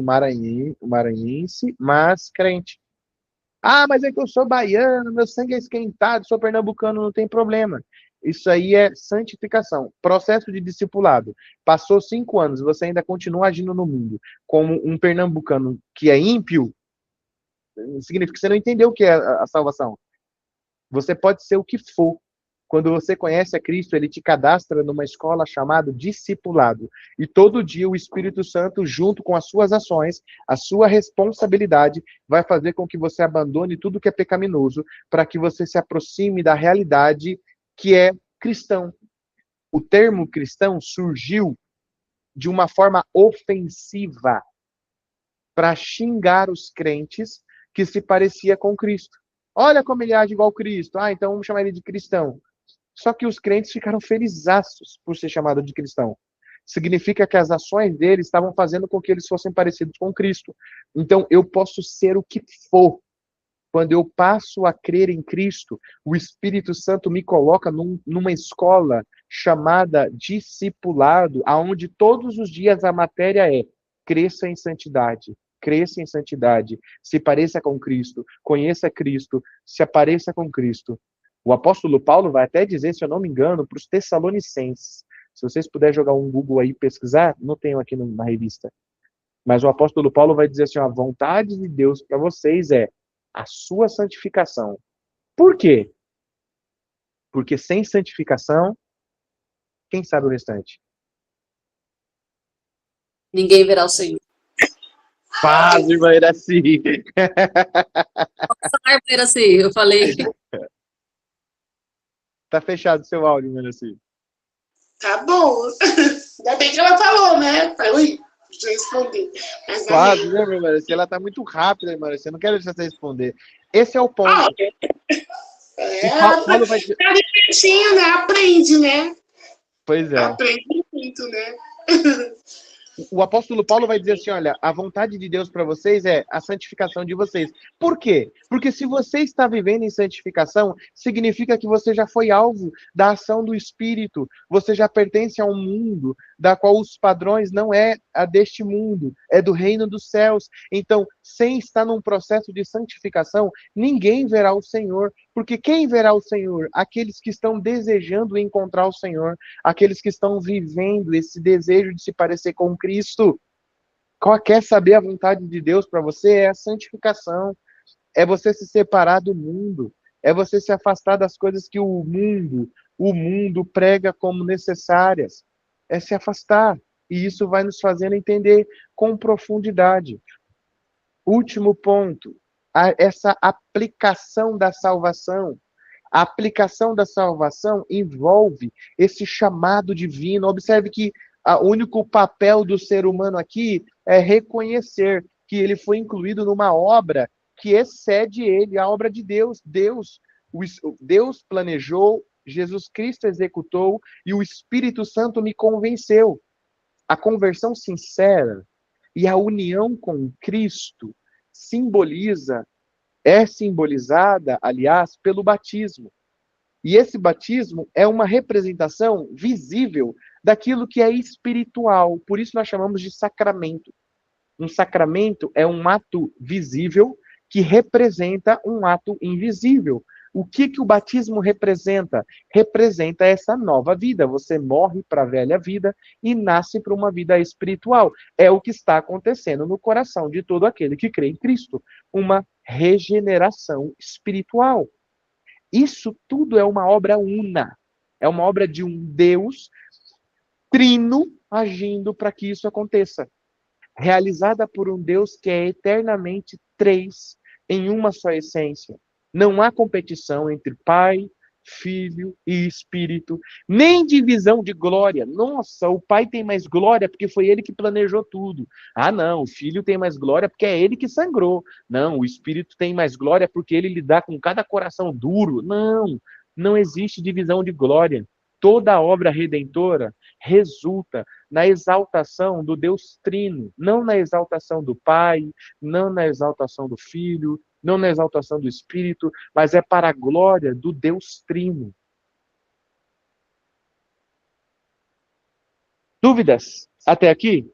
mas crente. Ah, mas é que eu sou baiano, meu sangue é esquentado, sou pernambucano, não tem problema. Isso aí é santificação, processo de discipulado. Passou 5 anos, você ainda continua agindo no mundo como um pernambucano que é ímpio, significa que você não entendeu o que é a salvação. Você pode ser o que for. Quando você conhece a Cristo, ele te cadastra numa escola chamada discipulado. E todo dia o Espírito Santo, junto com as suas ações, a sua responsabilidade, vai fazer com que você abandone tudo que é pecaminoso, para que você se aproxime da realidade que é cristão. O termo cristão surgiu de uma forma ofensiva para xingar os crentes que se parecia com Cristo. Olha como ele age igual Cristo. Ah, então vamos chamar ele de cristão. Só que os crentes ficaram felizaços por ser chamado de cristão. Significa que as ações deles estavam fazendo com que eles fossem parecidos com Cristo. Então, eu posso ser o que for. Quando eu passo a crer em Cristo, o Espírito Santo me coloca numa escola chamada discipulado, aonde todos os dias a matéria é: cresça em santidade, cresça em santidade, se pareça com Cristo, conheça Cristo, se apareça com Cristo. O apóstolo Paulo vai até dizer, se eu não me engano, para os Tessalonicenses. Se vocês puderem jogar um Google aí e pesquisar, não tenho aqui na revista. Mas o apóstolo Paulo vai dizer assim: a vontade de Deus para vocês é a sua santificação. Por quê? Porque sem santificação, quem sabe o restante? Ninguém verá o Senhor. Faz, irmã Iraci. Ai, era assim, eu falei. Tá fechado o seu áudio, irmã Iraci. Tá bom. Ainda bem que ela falou, né? Ui, deixa eu responder. Mas Faz, amém. né, irmã Iraci? Ela tá muito rápida, irmã Iraci. Eu não quero deixar você responder. Esse é o ponto. Ah, E ela Paulo vai dizer... tá de pertinho, né? Aprende, né? Pois é. Aprende muito, né? O apóstolo Paulo vai dizer assim: olha, a vontade de Deus para vocês é a santificação de vocês. Por quê? Porque se você está vivendo em santificação, significa que você já foi alvo da ação do Espírito, você já pertence a um mundo da qual os padrões não é a deste mundo, é do reino dos céus. Então, sem estar num processo de santificação, ninguém verá o Senhor, porque quem verá o Senhor? Aqueles que estão desejando encontrar o Senhor, aqueles que estão vivendo esse desejo de se parecer com Cristo. Quer saber a vontade de Deus para você? É a santificação. É você se separar do mundo. É você se afastar das coisas que o mundo prega como necessárias. É se afastar. E isso vai nos fazendo entender com profundidade. Último ponto. Essa aplicação da salvação. A aplicação da salvação envolve esse chamado divino. Observe que o único papel do ser humano aqui é reconhecer que ele foi incluído numa obra que excede ele, a obra de Deus. Deus planejou, Jesus Cristo executou e o Espírito Santo me convenceu. A conversão sincera e a união com Cristo é simbolizada, aliás, pelo batismo. E esse batismo é uma representação visível daquilo que é espiritual. Por isso nós chamamos de sacramento. Um sacramento é um ato visível que representa um ato invisível. O que o batismo representa? Representa essa nova vida. Você morre para a velha vida e nasce para uma vida espiritual. É o que está acontecendo no coração de todo aquele que crê em Cristo. Uma regeneração espiritual. Isso tudo é uma obra una. É uma obra de um Deus trino agindo para que isso aconteça. Realizada por um Deus que é eternamente três em uma só essência. Não há competição entre Pai, Filho e Espírito, nem divisão de glória. Nossa, o Pai tem mais glória porque foi ele que planejou tudo. Ah, não, o Filho tem mais glória porque é ele que sangrou. Não, o Espírito tem mais glória porque ele lidar com cada coração duro. Não, não existe divisão de glória. Toda obra redentora resulta na exaltação do Deus Trino, não na exaltação do Pai, não na exaltação do Filho, não na exaltação do Espírito, mas é para a glória do Deus Trino. Dúvidas até aqui?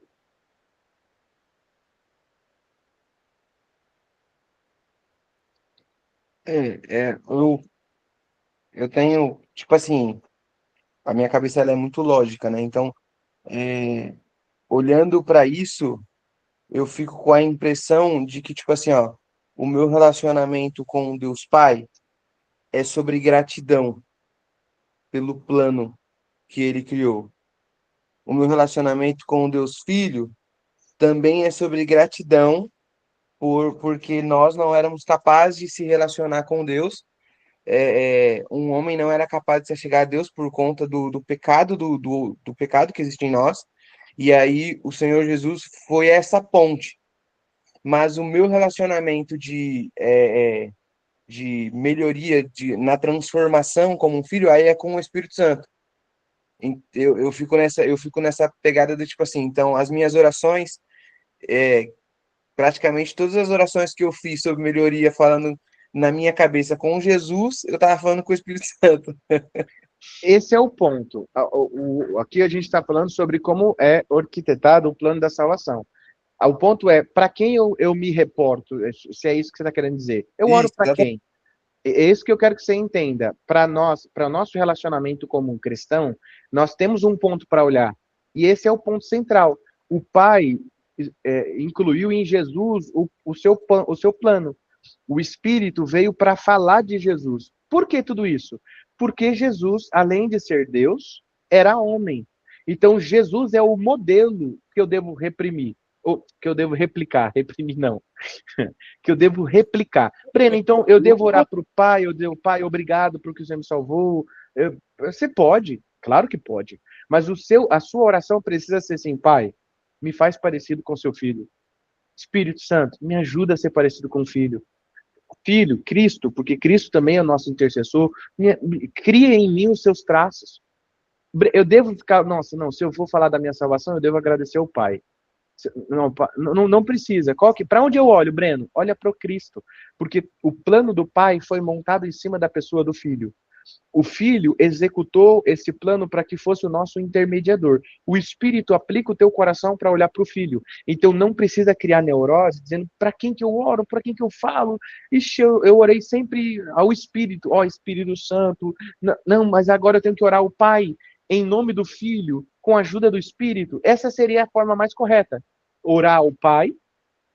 Eu tenho, tipo assim, a minha cabeça ela é muito lógica, né? Então, é, olhando para isso, eu fico com a impressão de que, tipo assim, ó, o meu relacionamento com Deus Pai é sobre gratidão pelo plano que Ele criou. O meu relacionamento com Deus Filho também é sobre gratidão porque nós não éramos capazes de se relacionar com Deus um homem não era capaz de se chegar a Deus por conta do pecado, do pecado que existe em nós. E aí o Senhor Jesus foi essa ponte. Mas o meu relacionamento de melhoria, na transformação como um filho, aí é com o Espírito Santo. Eu fico nessa pegada do tipo assim, então as minhas orações, é, praticamente todas as orações que eu fiz sobre melhoria, falando na minha cabeça com Jesus, eu tava falando com o Espírito Santo. Esse é o ponto. Aqui a gente está falando sobre como é arquitetado o plano da salvação. O ponto é, para quem eu me reporto, se é isso que você está querendo dizer. Eu oro Isso, para exatamente. quem? É isso que eu quero que você entenda. Para nós, para o nosso relacionamento como um cristão, nós temos um ponto para olhar. E esse é o ponto central. O Pai incluiu em Jesus o seu plano. O Espírito veio para falar de Jesus. Por que tudo isso? Porque Jesus, além de ser Deus, era homem. Então, Jesus é o modelo que eu devo reprimir. Ou que eu devo replicar. Reprimir não. Que eu devo replicar. Breno, então eu devo orar para o Pai, eu devo, Pai, obrigado porque você me salvou. Você pode, claro que pode. Mas a sua oração precisa ser assim, Pai, me faz parecido com seu filho. Espírito Santo, me ajuda a ser parecido com o filho. Filho, Cristo, porque Cristo também é o nosso intercessor, cria em mim os seus traços. Eu devo ficar, nossa, não, se eu for falar da minha salvação, eu devo agradecer ao Pai. Não precisa. Para onde eu olho, Breno? Olha para o Cristo, porque o plano do Pai foi montado em cima da pessoa do Filho. O Filho executou esse plano para que fosse o nosso intermediador. O Espírito aplica o teu coração para olhar para o Filho. Então não precisa criar neurose, dizendo para quem que eu oro, para quem que eu falo. Ixi, eu orei sempre ao Espírito, ó Espírito Santo. Não, mas agora eu tenho que orar ao Pai, em nome do Filho, com a ajuda do Espírito. Essa seria a forma mais correta. Orar ao Pai,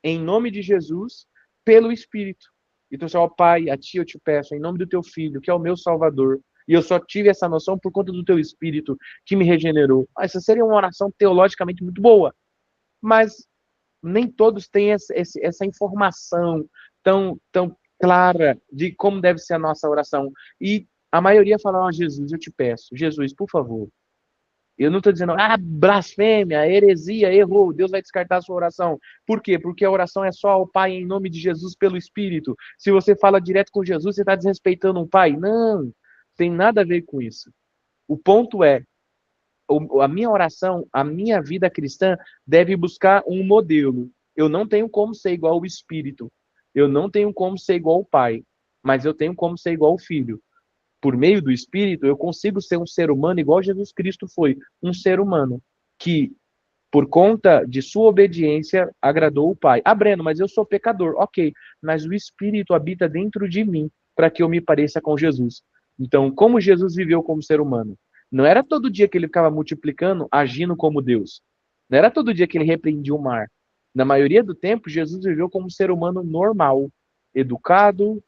em nome de Jesus, pelo Espírito. Então, ó Pai, a Ti eu te peço, em nome do Teu Filho, que é o meu Salvador, e eu só tive essa noção por conta do Teu Espírito, que me regenerou. Essa seria uma oração teologicamente muito boa, mas nem todos têm essa informação tão clara de como deve ser a nossa oração. E a maioria fala, ó Jesus, eu te peço, Jesus, por favor, eu não estou dizendo, blasfêmia, heresia, errou, Deus vai descartar a sua oração. Por quê? Porque a oração é só ao Pai em nome de Jesus pelo Espírito. Se você fala direto com Jesus, você está desrespeitando um Pai. Não, tem nada a ver com isso. O ponto é, a minha oração, a minha vida cristã deve buscar um modelo. Eu não tenho como ser igual ao Espírito. Eu não tenho como ser igual ao Pai. Mas eu tenho como ser igual ao Filho. Por meio do Espírito, eu consigo ser um ser humano igual Jesus Cristo foi, um ser humano que, por conta de sua obediência, agradou o Pai. Breno, mas eu sou pecador. Ok, mas o Espírito habita dentro de mim para que eu me pareça com Jesus. Então, como Jesus viveu como ser humano? Não era todo dia que ele ficava multiplicando, agindo como Deus. Não era todo dia que ele repreendia o mar. Na maioria do tempo, Jesus viveu como um ser humano normal, educado,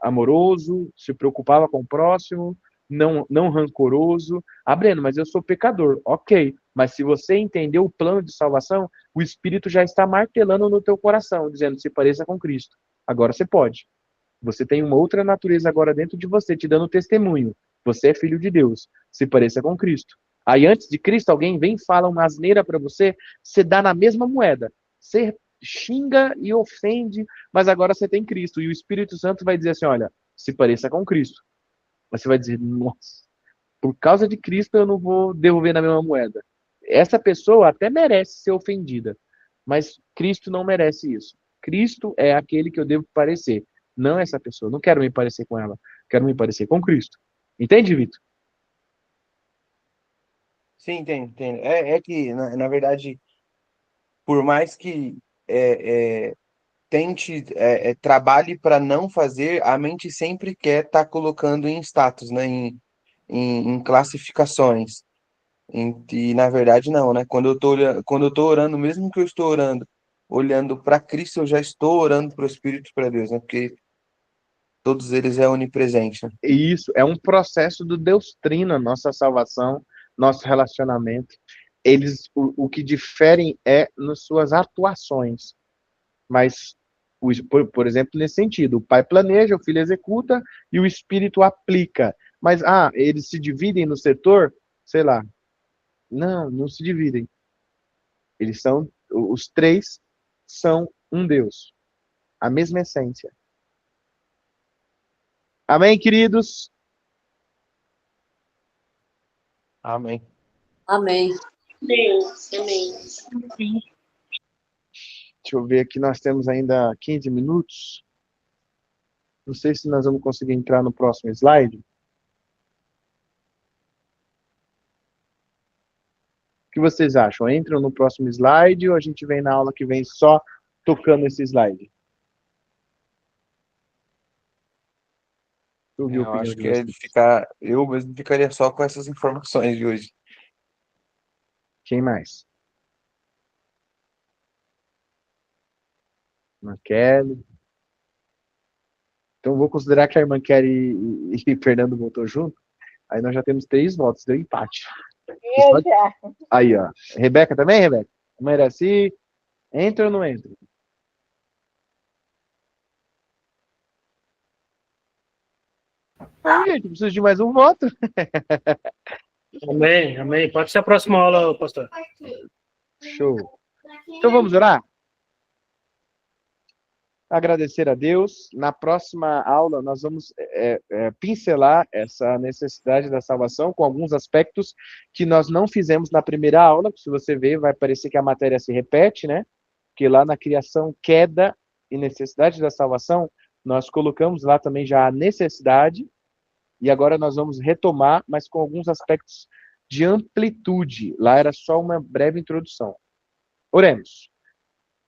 amoroso, se preocupava com o próximo, não rancoroso. Breno, mas eu sou pecador. Ok, mas se você entendeu o plano de salvação, o Espírito já está martelando no teu coração, dizendo, se pareça com Cristo. Agora você pode. Você tem uma outra natureza agora dentro de você, te dando testemunho. Você é filho de Deus. Se pareça com Cristo. Aí antes de Cristo, alguém vem e fala uma asneira para você, você dá na mesma moeda. Você xinga e ofende, mas agora você tem Cristo. E o Espírito Santo vai dizer assim, olha, se pareça com Cristo. Mas você vai dizer, nossa, por causa de Cristo eu não vou devolver na mesma moeda. Essa pessoa até merece ser ofendida, mas Cristo não merece isso. Cristo é aquele que eu devo parecer, não essa pessoa. Não quero me parecer com ela, quero me parecer com Cristo. Entende, Vitor? Sim, entendo. É que, na verdade, por mais que tente, trabalhe para não fazer, a mente sempre quer estar colocando em status, né? Em classificações. E na verdade não, né? Quando eu tô orando, mesmo que eu estou orando, olhando para Cristo, eu já estou orando para o Espírito, para Deus, né? Porque todos eles é onipresente, né? E isso é um processo do Deus Trina, nossa salvação, nosso relacionamento. O que diferem é nas suas atuações, mas Por exemplo, nesse sentido, o pai planeja, o filho executa e o espírito aplica. Mas, eles se dividem no setor? Sei lá. Não, não se dividem. Os três são um Deus, a mesma essência. Amém, queridos? Amém. Amém. Amém. Amém. Deixa eu ver aqui, nós temos ainda 15 minutos. Não sei se nós vamos conseguir entrar no próximo slide. O que vocês acham? Entram no próximo slide ou a gente vem na aula que vem só tocando esse slide? Eu acho que eu mesmo ficaria só com essas informações de hoje. Quem mais? Irmã Kelly. Então, vou considerar que a irmã Kelly e Fernando votou junto. Aí nós já temos 3 votos, deu empate. Eita. Aí, ó. Rebeca também, Rebeca? Irmã Iraci, entra ou não entra? Gente, preciso de mais um voto. Amém, amém. Pode ser a próxima aula, pastor. Show. Então vamos orar? Agradecer a Deus. Na próxima aula, nós vamos pincelar essa necessidade da salvação com alguns aspectos que nós não fizemos na primeira aula. Se você ver, vai parecer que a matéria se repete, né? Porque lá na criação, queda e necessidade da salvação, nós colocamos lá também já a necessidade, e agora nós vamos retomar, mas com alguns aspectos de amplitude. Lá era só uma breve introdução. Oremos.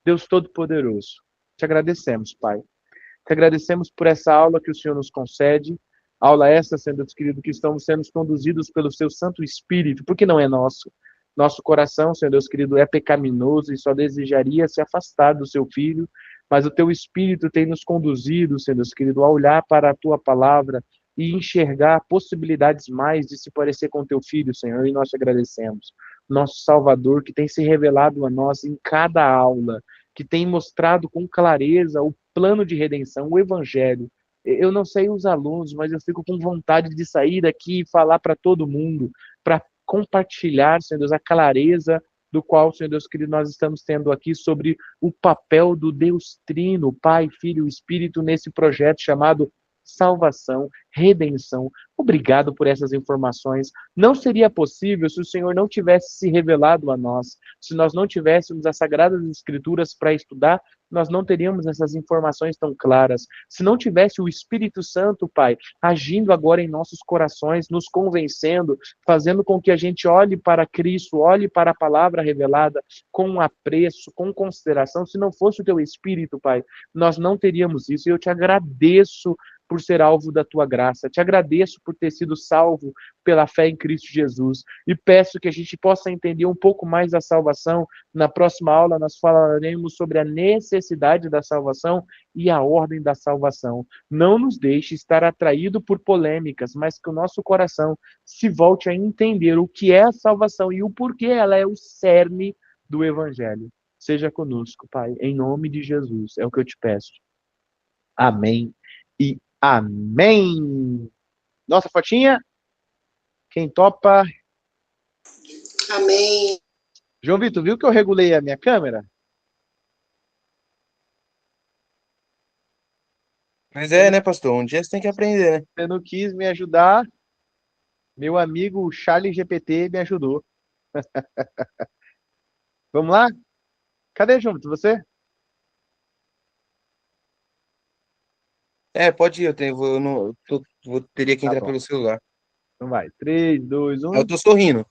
Deus Todo-Poderoso, te agradecemos, Pai. Te agradecemos por essa aula que o Senhor nos concede. Aula essa, Senhor Deus querido, que estamos sendo conduzidos pelo seu Santo Espírito, porque não é nosso. Nosso coração, Senhor Deus querido, é pecaminoso e só desejaria se afastar do seu Filho, mas o teu Espírito tem nos conduzido, Senhor Deus querido, a olhar para a tua palavra e enxergar possibilidades mais de se parecer com o teu Filho, Senhor, e nós te agradecemos. Nosso Salvador, que tem se revelado a nós em cada aula, que tem mostrado com clareza o plano de redenção, o Evangelho. Eu não sei os alunos, mas eu fico com vontade de sair daqui e falar para todo mundo, para compartilhar, Senhor Deus, a clareza do qual, Senhor Deus querido, nós estamos tendo aqui sobre o papel do Deus Trino, Pai, Filho e Espírito, nesse projeto chamado salvação, redenção. Obrigado por essas informações. Não seria possível se o Senhor não tivesse se revelado a nós, se nós não tivéssemos as Sagradas Escrituras para estudar, nós não teríamos essas informações tão claras. Se não tivesse o Espírito Santo, Pai, agindo agora em nossos corações, nos convencendo, fazendo com que a gente olhe para Cristo, olhe para a palavra revelada com apreço, com consideração, se não fosse o teu Espírito, Pai, nós não teríamos isso. E eu te agradeço por ser alvo da tua graça. Te agradeço por ter sido salvo pela fé em Cristo Jesus. E peço que a gente possa entender um pouco mais da salvação. Na próxima aula nós falaremos sobre a necessidade da salvação e a ordem da salvação. Não nos deixe estar atraído por polêmicas, mas que o nosso coração se volte a entender o que é a salvação e o porquê ela é o cerne do Evangelho. Seja conosco, Pai, em nome de Jesus. É o que eu te peço. Amém e amém. Nossa fotinha? Quem topa? Amém. João Vitor, viu que eu regulei a minha câmera? Mas é, né, pastor? Um dia você tem que aprender, né? Você não quis me ajudar. Meu amigo Charlie GPT me ajudou. Vamos lá? Cadê, João Vitor? Você? É, pode ir, teria que Tá entrar bom. pelo celular. Então vai. 3, 2, 1. Eu tô sorrindo.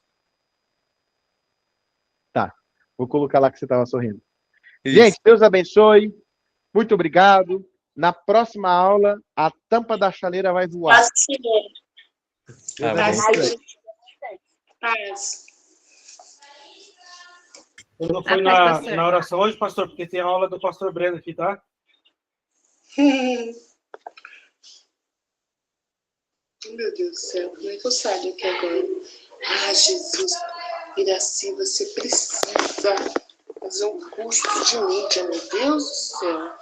Tá. Vou colocar lá que você estava sorrindo. Isso. Gente, Deus abençoe. Muito obrigado. Na próxima aula, a tampa da chaleira vai voar. Paz, Senhor. Amém. Paz, Ai, Senhor. Paz. Eu não fui na oração hoje, pastor, porque tem a aula do pastor Breno aqui, tá? Meu Deus do céu, como é que eu saio aqui agora? Ah, Jesus, Iraci, você precisa fazer um curso de mídia, meu Deus do céu.